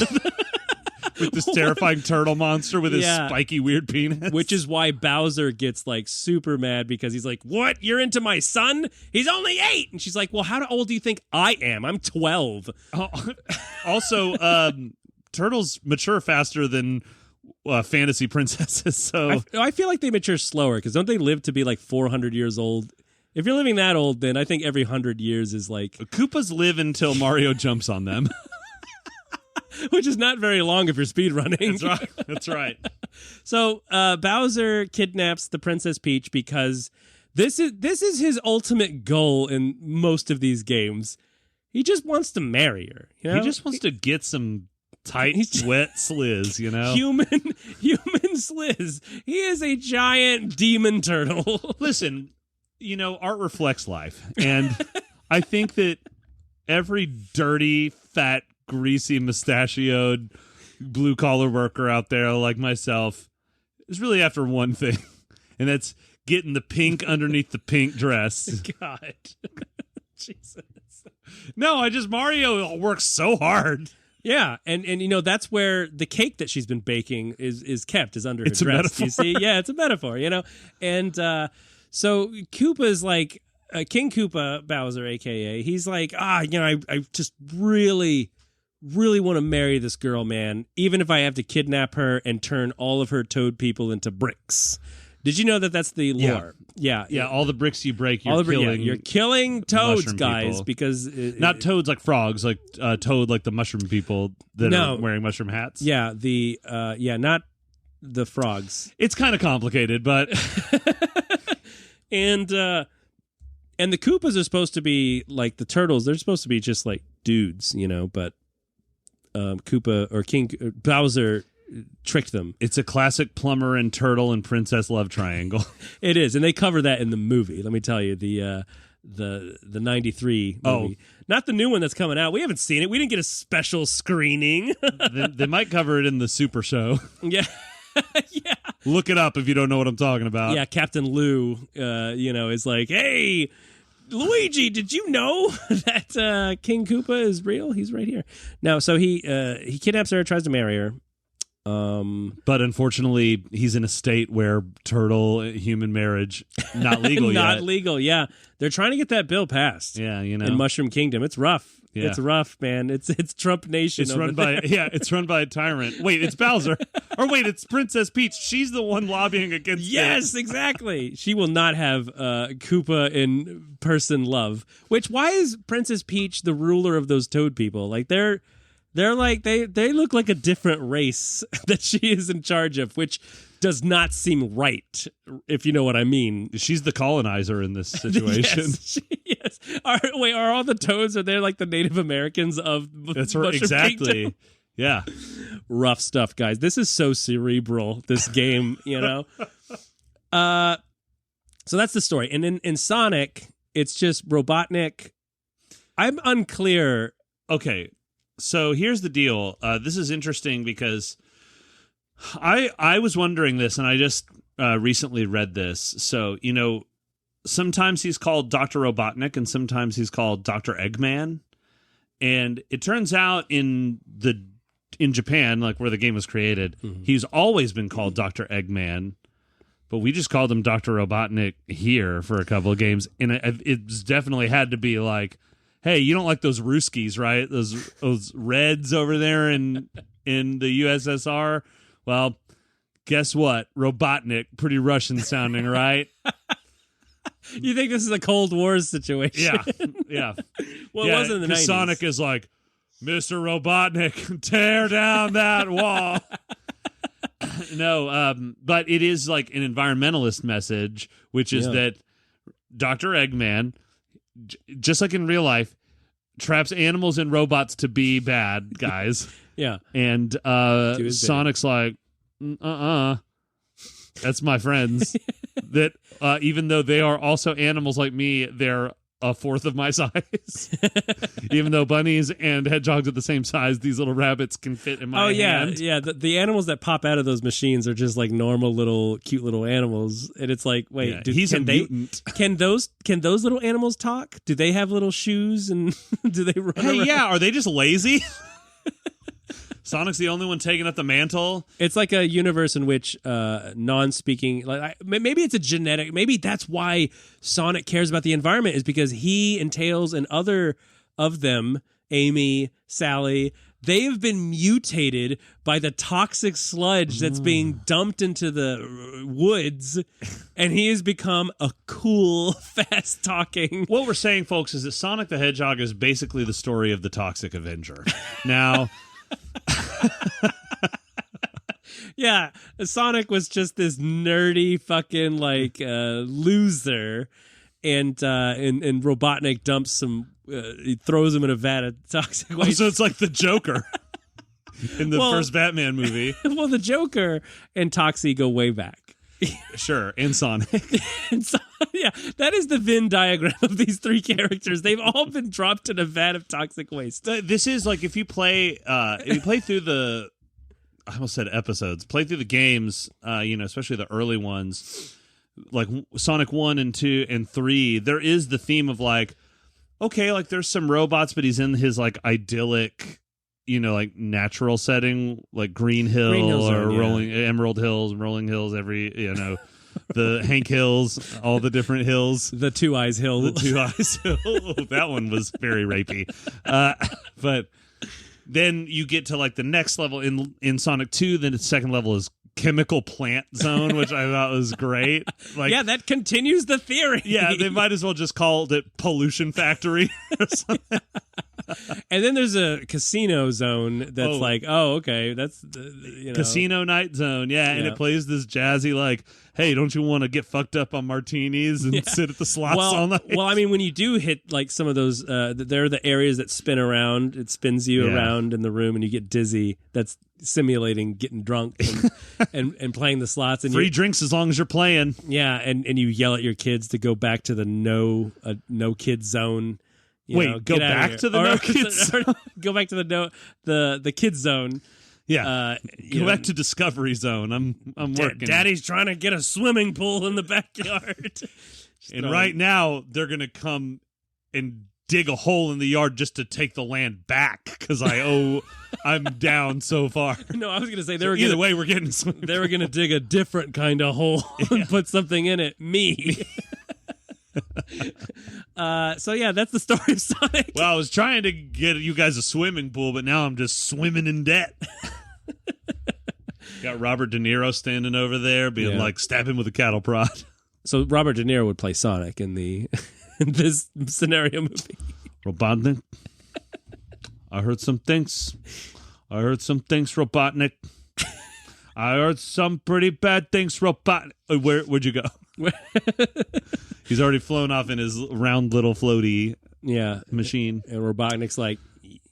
With this terrifying turtle monster with his spiky weird penis. Which is why Bowser gets like super mad because he's like, what? You're into my son? He's only 8. And she's like, well, how old do you think I am? I'm 12. Also, turtles mature faster than fantasy princesses, so I feel like they mature slower because don't they live to be like 400 years old? If you're living that old, then I think every 100 years is like Koopas live until Mario jumps on them, which is not very long if you're speedrunning. That's right. So Bowser kidnaps the Princess Peach because this is his ultimate goal in most of these games. He just wants to marry her. He just wants to get some tight, wet sliz, Human sliz. He is a giant demon turtle. Listen, art reflects life. And I think that every dirty, fat, greasy, mustachioed, blue-collar worker out there like myself is really after one thing, and that's getting the pink underneath the pink dress. God. Jesus. No, Mario works so hard. Yeah, and that's where the cake that she's been baking is kept, is under her dress. It's a metaphor. You see? Yeah, it's a metaphor, And so Koopa's like, King Koopa Bowser, a.k.a., he's like, I just really, really want to marry this girl, man, even if I have to kidnap her and turn all of her toad people into bricks. Did you know that that's the lore? Yeah. All the bricks you break, you're killing toads, guys, people. because... Not toads like frogs, like toad like the mushroom people that are wearing mushroom hats. Yeah, not the frogs. It's kind of complicated, but... And the Koopas are supposed to be like the turtles. They're supposed to be just like dudes, but Koopa or King Bowser tricked them. It's a classic plumber and turtle and princess love triangle. It is, and they cover that in the movie. Let me tell you, the 93 movie. Not the new one that's coming out. We haven't seen it. We didn't get a special screening. They might cover it in the Super Show. Yeah. Yeah. Look it up if you don't know what I'm talking about. Yeah, Captain Lou, is like, hey, Luigi, did you know that King Koopa is real? He's right here. No, so he kidnaps her, tries to marry her. But unfortunately, he's in a state where turtle human marriage not legal yet. Not legal, yeah. They're trying to get that bill passed. Yeah, in Mushroom Kingdom. It's rough. Yeah. It's rough, man. It's Trump Nation. It's run by it's run by a tyrant. Wait, it's Bowser. Or wait, it's Princess Peach. She's the one lobbying against Yes, exactly. She will not have Koopa in person love. Why is Princess Peach the ruler of those toad people? Like they're like they look like a different race that she is in charge of, which does not seem right, if you know what I mean. She's the colonizer in this situation. Yes. Are all the toads, are they like the Native Americans of That's right, exactly. Kingdom? Yeah. Rough stuff, guys. This is so cerebral, this game, So that's the story. And in Sonic, it's just Robotnik. I'm unclear. Okay. So here's the deal. This is interesting because I was wondering this, and I just recently read this. So, sometimes he's called Dr. Robotnik, and sometimes he's called Dr. Eggman. And it turns out in Japan, like where the game was created, he's always been called Dr. Eggman. But we just called him Dr. Robotnik here for a couple of games. And it's definitely had to be like, hey, you don't like those Ruskies, right? Those Reds over there in the USSR? Well, guess what? Robotnik, pretty Russian sounding, right? You think this is a Cold War situation? Yeah. Well, it wasn't in the 90s. Sonic is like, Mr. Robotnik, tear down that wall. No, but it is like an environmentalist message, which is that Dr. Eggman, just like in real life, traps animals and robots to be bad guys. Yeah. And Sonic's like, that's my friends. That even though they are also animals like me, they're a fourth of my size. Even though bunnies and hedgehogs are the same size, these little rabbits can fit in my hand. Yeah. The animals that pop out of those machines are just like normal little cute little animals, and it's like, wait, he's a mutant. Can those little animals talk? Do they have little shoes and do they run around? Yeah, are they just lazy? Sonic's the only one taking up the mantle. It's like a universe in which non-speaking, maybe it's a genetic. Maybe that's why Sonic cares about the environment, is because he and Tails and other of them, Amy, Sally, they have been mutated by the toxic sludge that's being dumped into the woods, and he has become a cool, fast-talking. What we're saying, folks, is that Sonic the Hedgehog is basically the story of the Toxic Avenger. Now. Yeah, Sonic was just this nerdy fucking loser, and Robotnik dumps some. He throws him in a vat of toxic waste. So it's like the Joker in the first Batman movie. Well, the Joker and Toxie go way back. Sure, and Sonic. Yeah, that is the Venn diagram of these three characters. They've all been dropped in a vat of toxic waste. This is like if you play through the, I almost said episodes, play through the games, especially the early ones, like Sonic 1 and 2 and 3, there is the theme of like, okay, like there's some robots, but he's in his like idyllic, like natural setting, like Green Hill or Rolling Emerald Hills, Rolling Hills, every, the Hank Hills, all the different hills. The Two Eyes Hill. The Two Eyes Hill. Oh, that one was very rapey. But then you get to like the next level in Sonic 2. Then the second level is Chemical Plant Zone, which I thought was great. Like, yeah, that continues the theory. Yeah, they might as well just call it Pollution Factory or something. And then there's a casino zone that's okay, that's Casino Night Zone, yeah, and it plays this jazzy like, hey, don't you want to get fucked up on martinis and sit at the slots all night? Well, I mean, when you do hit like some of those, there are the areas that spin around. It spins you around in the room, and you get dizzy. That's simulating getting drunk and playing the slots. And free drinks as long as you're playing. Yeah, and you yell at your kids to go back to the no kid zone. Go back to the no kids zone. Go back to the kids zone. Yeah, go back to Discovery Zone. I'm working. Daddy's trying to get a swimming pool in the backyard. And right now they're gonna come and dig a hole in the yard just to take the land back because I'm down so far. No, I was gonna say either way we're getting. They were gonna dig a different kind of hole and put something in it. Me. So yeah, that's the story of Sonic. Well, I was trying to get you guys a swimming pool, but now I'm just swimming in debt. Got Robert De Niro standing over there being like, stab him with a cattle prod. So Robert De Niro would play Sonic in this scenario movie. Robotnik, I heard some things. Robotnik. I heard some pretty bad things, Robotnik. Where'd you go? He's already flown off in his round little floaty machine. And Robotnik's like,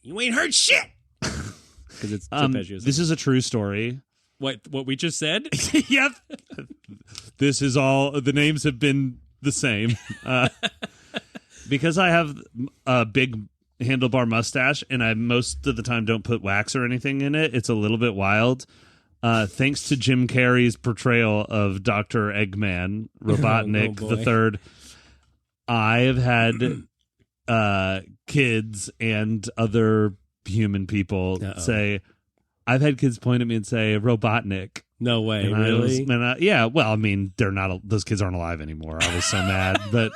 you ain't heard shit! Because it's this is a true story. What we just said? Yep. This is all, the names have been the same. Because I have a big handlebar mustache and I most of the time don't put wax or anything in it, it's a little bit wild. Thanks to Jim Carrey's portrayal of Dr. Eggman, Robotnik the Third, I have had kids and other human people say, I've had kids point at me and say, Robotnik. No way, and really? Yeah, well, I mean, they're not. Those kids aren't alive anymore. I was so mad, but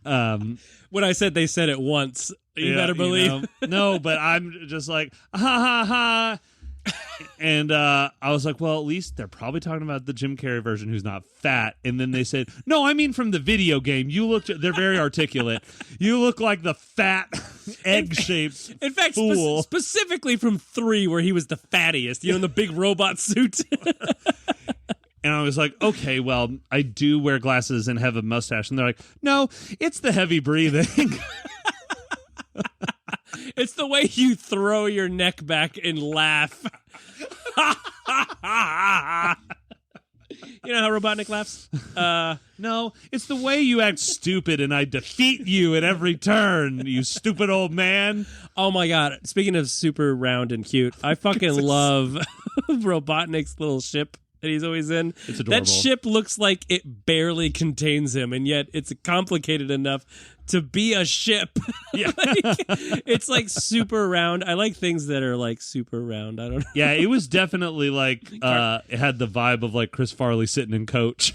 when I said they said it once, you better believe. No, but I'm just like, ha ha ha. And I was like, well, at least they're probably talking about the Jim Carrey version who's not fat. And then they said, no, I mean from the video game. They're very articulate. You look like the fat egg-shaped in fact, fool. Specifically from 3 where he was the fattiest, in the big robot suit. And I was like, okay, well, I do wear glasses and have a mustache. And they're like, no, it's the heavy breathing. It's the way you throw your neck back and laugh. You know how Robotnik laughs? No, it's the way you act stupid and I defeat you at every turn, you stupid old man. Oh my God. Speaking of super round and cute, I fucking love Robotnik's little ship that he's always in. It's adorable. That ship looks like it barely contains him, and yet it's complicated enough to be a ship. Yeah. It's like super round. I like things that are like super round. I don't know. Yeah, it was definitely like it had the vibe of like Chris Farley sitting in coach.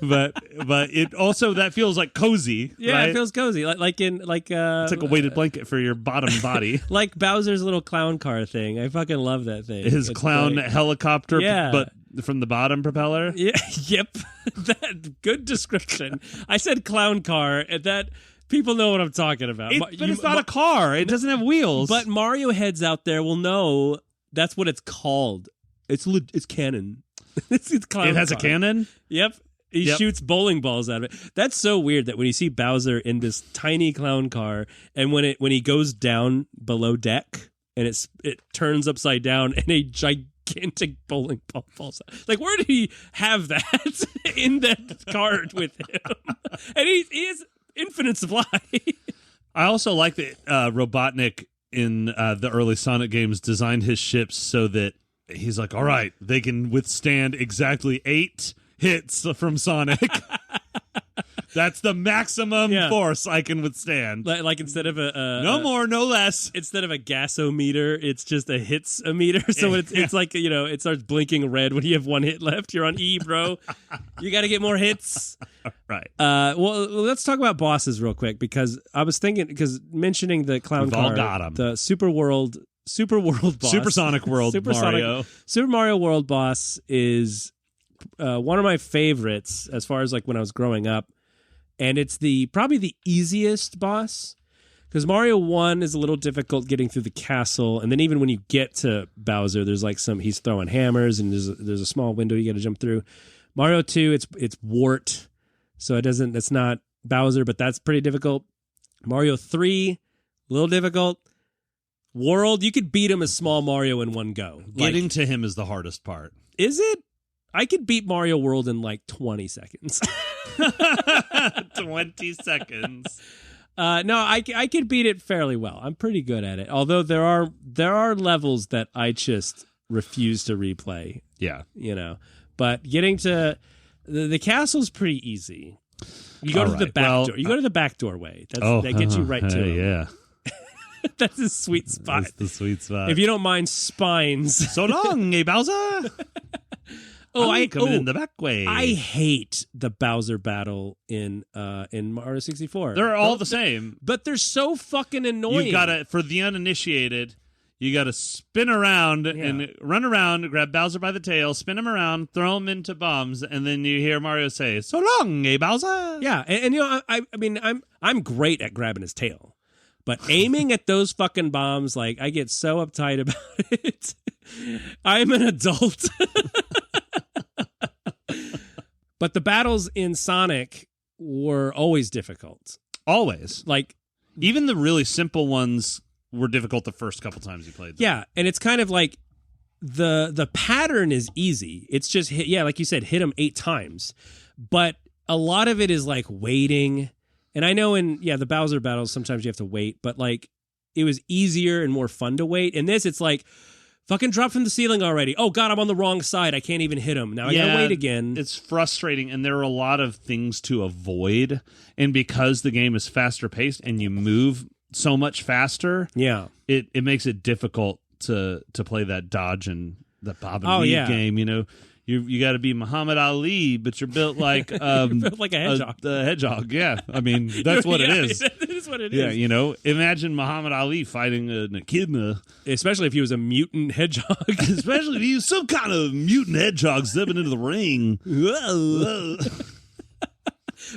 but it also, that feels like cozy. Yeah, right? It feels cozy. It's like a weighted blanket for your bottom body. Like Bowser's little clown car thing. I fucking love that thing. His clown helicopter, yeah. But from the bottom propeller. Yeah, yep. That good description. I said clown car, and that people know what I'm talking about. But it's not a car. It doesn't have wheels. But Mario heads out there will know that's what it's called. It's canon. It's clown It has car. a cannon? Yep. He shoots bowling balls out of it. That's so weird that when you see Bowser in this tiny clown car, and when he goes down below deck and it turns upside down and a gigantic bowling ball falls out. Like, where did he have that in that card with him? And he has infinite supply. I also like that Robotnik in the early Sonic games designed his ships so that he's like, all right, they can withstand exactly 8 hits from Sonic. That's the maximum Yeah. force I can withstand. Like instead of No more, no less. instead of a gasometer, it's just a hits-o-meter. So it's like, it starts blinking red when you have one hit left. You're on E, bro. You got to get more hits. Right. Well, let's talk about bosses real quick, because I was thinking, because mentioning the clown We've car, all got 'em. the Super World boss, Supersonic World Mario. Super Mario World boss is one of my favorites as far as like when I was growing up, and it's probably the easiest boss, because Mario 1 is a little difficult getting through the castle, and then even when you get to Bowser, there's like he's throwing hammers, and there's a small window you got to jump through. Mario 2, it's wart, so it's not Bowser, but that's pretty difficult. Mario 3, a little difficult. World, you could beat him as small Mario in one go. Getting to him is the hardest part. Is it? I could beat Mario World in like 20 seconds. 20 seconds. No, I could beat it fairly well. I'm pretty good at it. Although there are levels that I just refuse to replay. Yeah. But getting to the castle's pretty easy. You go to the back door. You go to the back doorway. That gets you right to it. Yeah. That's a sweet spot. That's the sweet spot. If you don't mind spines. So long, Bowser. I'm coming in the back way. I hate the Bowser battle in Mario 64. They're all the same, but they're so fucking annoying. You gotta, for the uninitiated, you gotta spin around and run around, grab Bowser by the tail, spin him around, throw him into bombs, and then you hear Mario say, "So long, Bowser." Yeah, and I mean, I'm great at grabbing his tail. But aiming at those fucking bombs, like, I get so uptight about it. I'm an adult. But the battles in Sonic were always difficult. Always. Like, even the really simple ones were difficult the first couple times you played them. Yeah, and it's kind of like the pattern is easy. It's just, like you said, hit them 8 times. But a lot of it is like waiting. And I know in the Bowser battles, sometimes you have to wait, but like it was easier and more fun to wait. In this, it's like, fucking drop from the ceiling already. Oh God, I'm on the wrong side. I can't even hit him. Now I gotta wait again. It's frustrating, and there are a lot of things to avoid. And because the game is faster paced and you move so much faster, it makes it difficult to play that dodge and the bob and weave game. You got to be Muhammad Ali, but you're built like built like a hedgehog. The hedgehog, yeah. I mean, that's what it is. It is what it is. Yeah, imagine Muhammad Ali fighting an echidna. Especially if he was a mutant hedgehog. Especially if he was some kind of mutant hedgehog stepping into the ring. Whoa.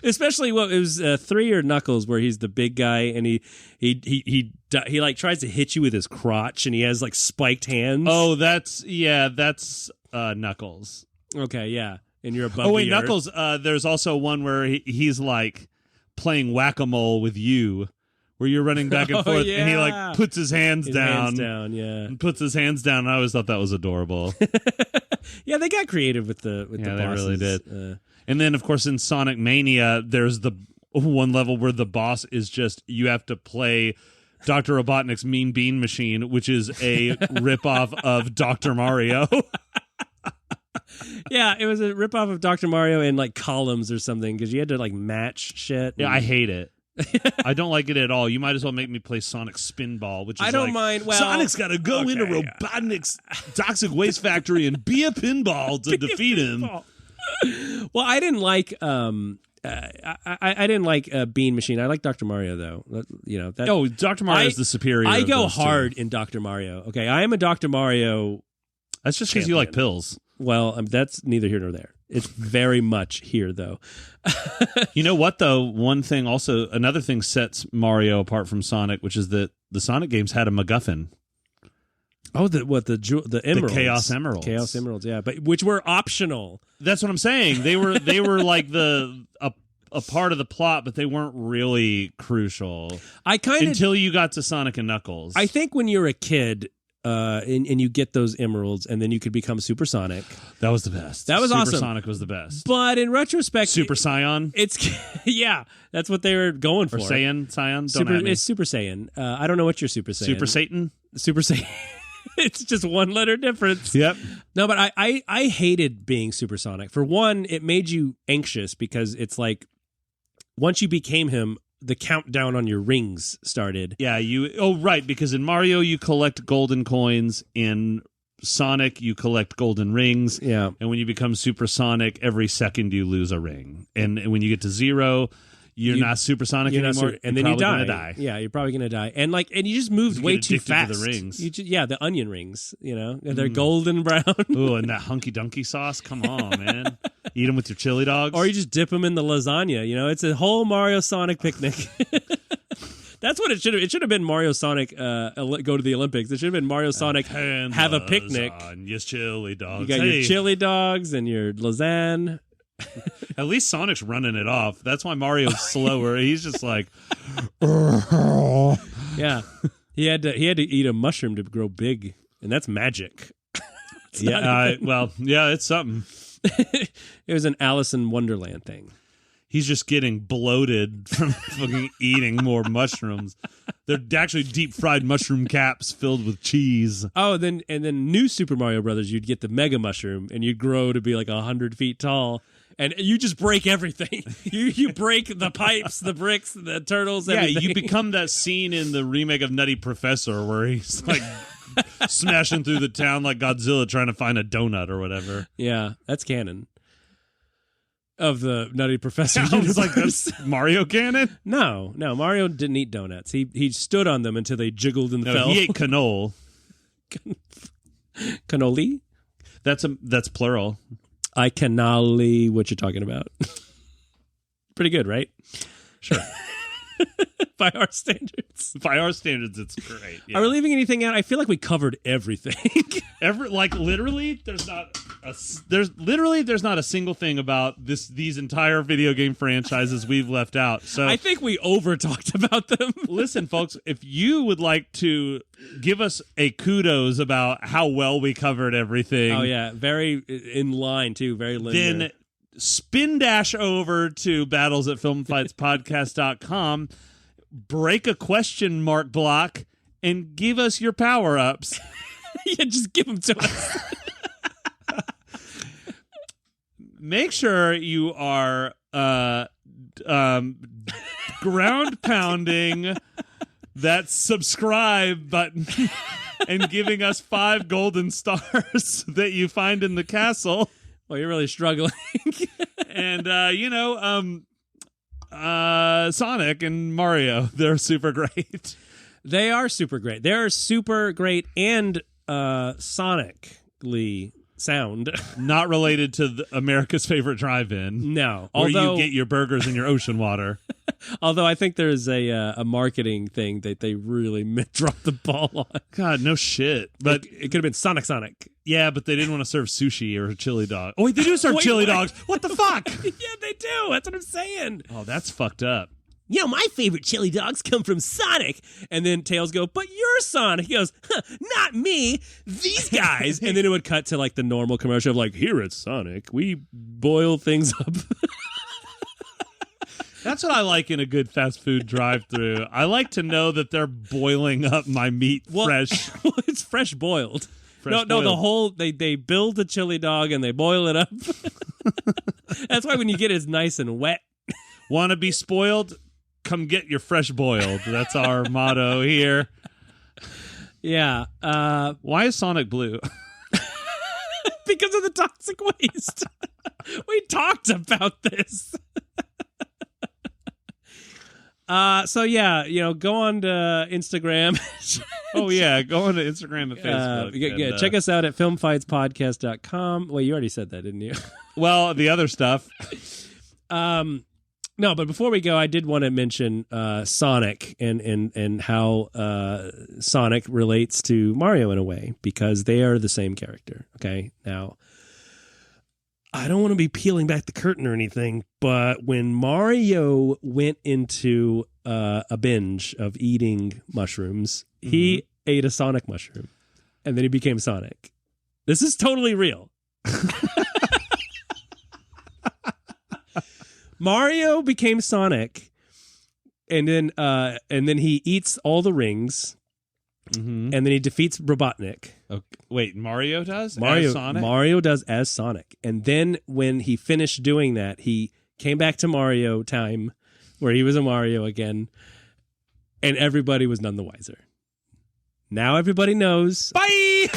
Especially it was 3 or Knuckles, where he's the big guy and he like tries to hit you with his crotch, and he has like spiked hands. Oh, that's Knuckles. Okay, yeah. And you're above. Oh wait, the Knuckles. There's also one where he's like playing whack-a-mole with you, where you're running back and forth, and he like puts his hands down, and puts his hands down. And I always thought that was adorable. Yeah, they got creative with the bosses. They really did. And then, of course, in Sonic Mania, there's the one level where the boss is just, you have to play Dr. Robotnik's Mean Bean Machine, which is a ripoff of Dr. Mario. Yeah, it was a ripoff of Dr. Mario in like columns or something, because you had to like match shit. Yeah, I hate it. I don't like it at all. You might as well make me play Sonic Spinball, which is I don't mind. Well, Sonic's got to go into Robotnik's toxic waste factory and be a pinball to defeat him. Well, I didn't like I didn't like Bean Machine. I like Dr. Mario though. Dr. Mario is the superior. I go of those hard two. in Dr. Mario. Okay, I am a Dr. Mario. That's just because you like pills. Well, that's neither here nor there. It's very much here though. You know what though? Another thing sets Mario apart from Sonic, which is that the Sonic games had a MacGuffin. Oh, the emeralds, the Chaos Emeralds, yeah, but which were optional. That's what I'm saying. They were like a part of the plot, but they weren't really crucial. Until you got to Sonic and Knuckles. I think when you're a kid, and you get those emeralds, and then you could become Super Sonic. That was the best. That was Super awesome. Sonic was the best. But in retrospect, Super Saiyan. It's that's what they were going for. Or Saiyan. It's Super Saiyan. I don't know what your Super Saiyan. Super Satan. Super Saiyan. It's just one letter difference. Yep. No, but I hated being supersonic. For one, it made you anxious because it's like once you became him, the countdown on your rings started. Yeah, right, because in Mario you collect golden coins, in Sonic you collect golden rings, Yeah. and when you become Super Sonic, every second you lose a ring. And when you get to 0, you're not Super Sonic anymore, and then you die. Gonna die. Yeah, you're probably gonna die. And you just moved way too fast. To the rings. The onion rings. They're golden brown. Ooh, and that hunky dunky sauce. Come on, man. Eat them with your chili dogs, or you just dip them in the lasagna. It's a whole Mario Sonic picnic. That's what it should have. It should have been Mario Sonic go to the Olympics. It should have been Mario Sonic have a picnic. Yes, chili dogs. You got your chili dogs and your lasagna. At least Sonic's running it off. That's why Mario's slower. He's just like, yeah. He had to eat a mushroom to grow big, and that's magic. It's something. It was an Alice in Wonderland thing. He's just getting bloated from fucking eating more mushrooms. They're actually deep fried mushroom caps filled with cheese. Oh, and then new Super Mario Brothers, you'd get the Mega Mushroom, and you'd grow to be like 100 feet tall. And you just break everything. You break the pipes, the bricks, the turtles, everything. Yeah, you become that scene in the remake of Nutty Professor where he's like smashing through the town like Godzilla trying to find a donut or whatever. Yeah, that's canon. Of the Nutty Professor Sounds like that's Mario canon? No, Mario didn't eat donuts. He stood on them until they jiggled and fell. He ate cannoli. Cannoli? That's plural. I cannoli what you're talking about. Pretty good, right? Sure. By our standards. By our standards, it's great. Yeah. Are we leaving anything out? I feel like we covered everything. Literally, there's not a single thing about these entire video game franchises we've left out. So I think we over talked about them. Listen, folks, if you would like to give us a kudos about how well we covered everything. Oh yeah, very in line too, very linear. Then spin dash over to battles@filmfightspodcast.com, break a question mark block, and give us your power-ups. Yeah, just give them to us. Make sure you are ground pounding that subscribe button and giving us 5 golden stars that you find in the castle. Well, you're really struggling. And, Sonic and Mario, they're super great. They are super great. They're super great and sonically sound. Not related to America's favorite drive-in. No. Where you get your burgers and your ocean water. Although I think there's a marketing thing that they really dropped the ball on. God, no shit. But it could have been Sonic. Yeah, but they didn't want to serve sushi or a chili dog. Oh, wait, they do serve chili dogs. What the fuck? Yeah, they do. That's what I'm saying. Oh, that's fucked up. My favorite chili dogs come from Sonic. And then Tails go, but you're Sonic. He goes, not me, these guys. And then it would cut to like the normal commercial of like, here at Sonic, we boil things up. That's what I like in a good fast food drive-thru. I like to know that they're boiling up my meat fresh. Well, it's fresh boiled. The whole they build the chili dog and they boil it up. That's why when you get it, it's nice and wet. Want to be spoiled? Come get your fresh boiled. That's our motto here. Yeah. Why is Sonic blue? Because of the toxic waste. We talked about this. So yeah, go on to Instagram. Oh yeah, go on to Instagram and Facebook. Check us out at filmfightspodcast.com. Well, you already said that, didn't you? Well, the other stuff. No, but before we go, I did want to mention Sonic and how Sonic relates to Mario in a way, because they are the same character. Okay, now I don't want to be peeling back the curtain or anything, but when Mario went into a binge of eating mushrooms, he ate a Sonic mushroom, and then he became Sonic. This is totally real. Mario became Sonic, and then he eats all the rings, and then he defeats Robotnik. Okay. Wait, Mario does? Mario, as Sonic? Mario does as Sonic. And then when he finished doing that, he came back to Mario time, where he was a Mario again, and everybody was none the wiser. Now everybody knows. Bye!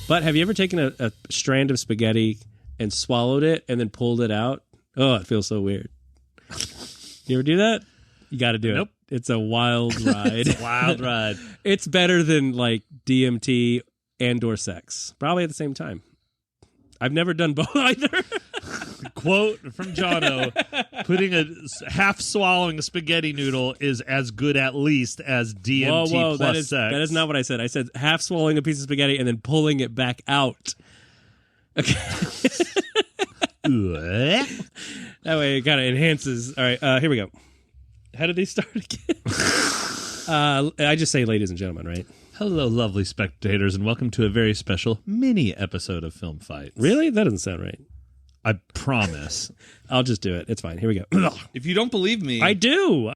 But have you ever taken a strand of spaghetti and swallowed it and then pulled it out? Oh, it feels so weird. You ever do that? You got to do Nope. it. It's a wild ride. It's a wild ride. It's better than like DMT and or sex. Probably at the same time. I've never done both either. Quote from Jono, half swallowing a spaghetti noodle is as good at least as DMT Whoa, plus sex. That is not what I said. I said half swallowing a piece of spaghetti and then pulling it back out. Okay. That way it kind of enhances. All right, here we go. How did they start again? I just say ladies and gentlemen, right? Hello, lovely spectators, and welcome to a very special mini episode of Film Fights. Really? That doesn't sound right. I promise. I'll just do it. It's fine. Here we go. If you don't believe me, I do.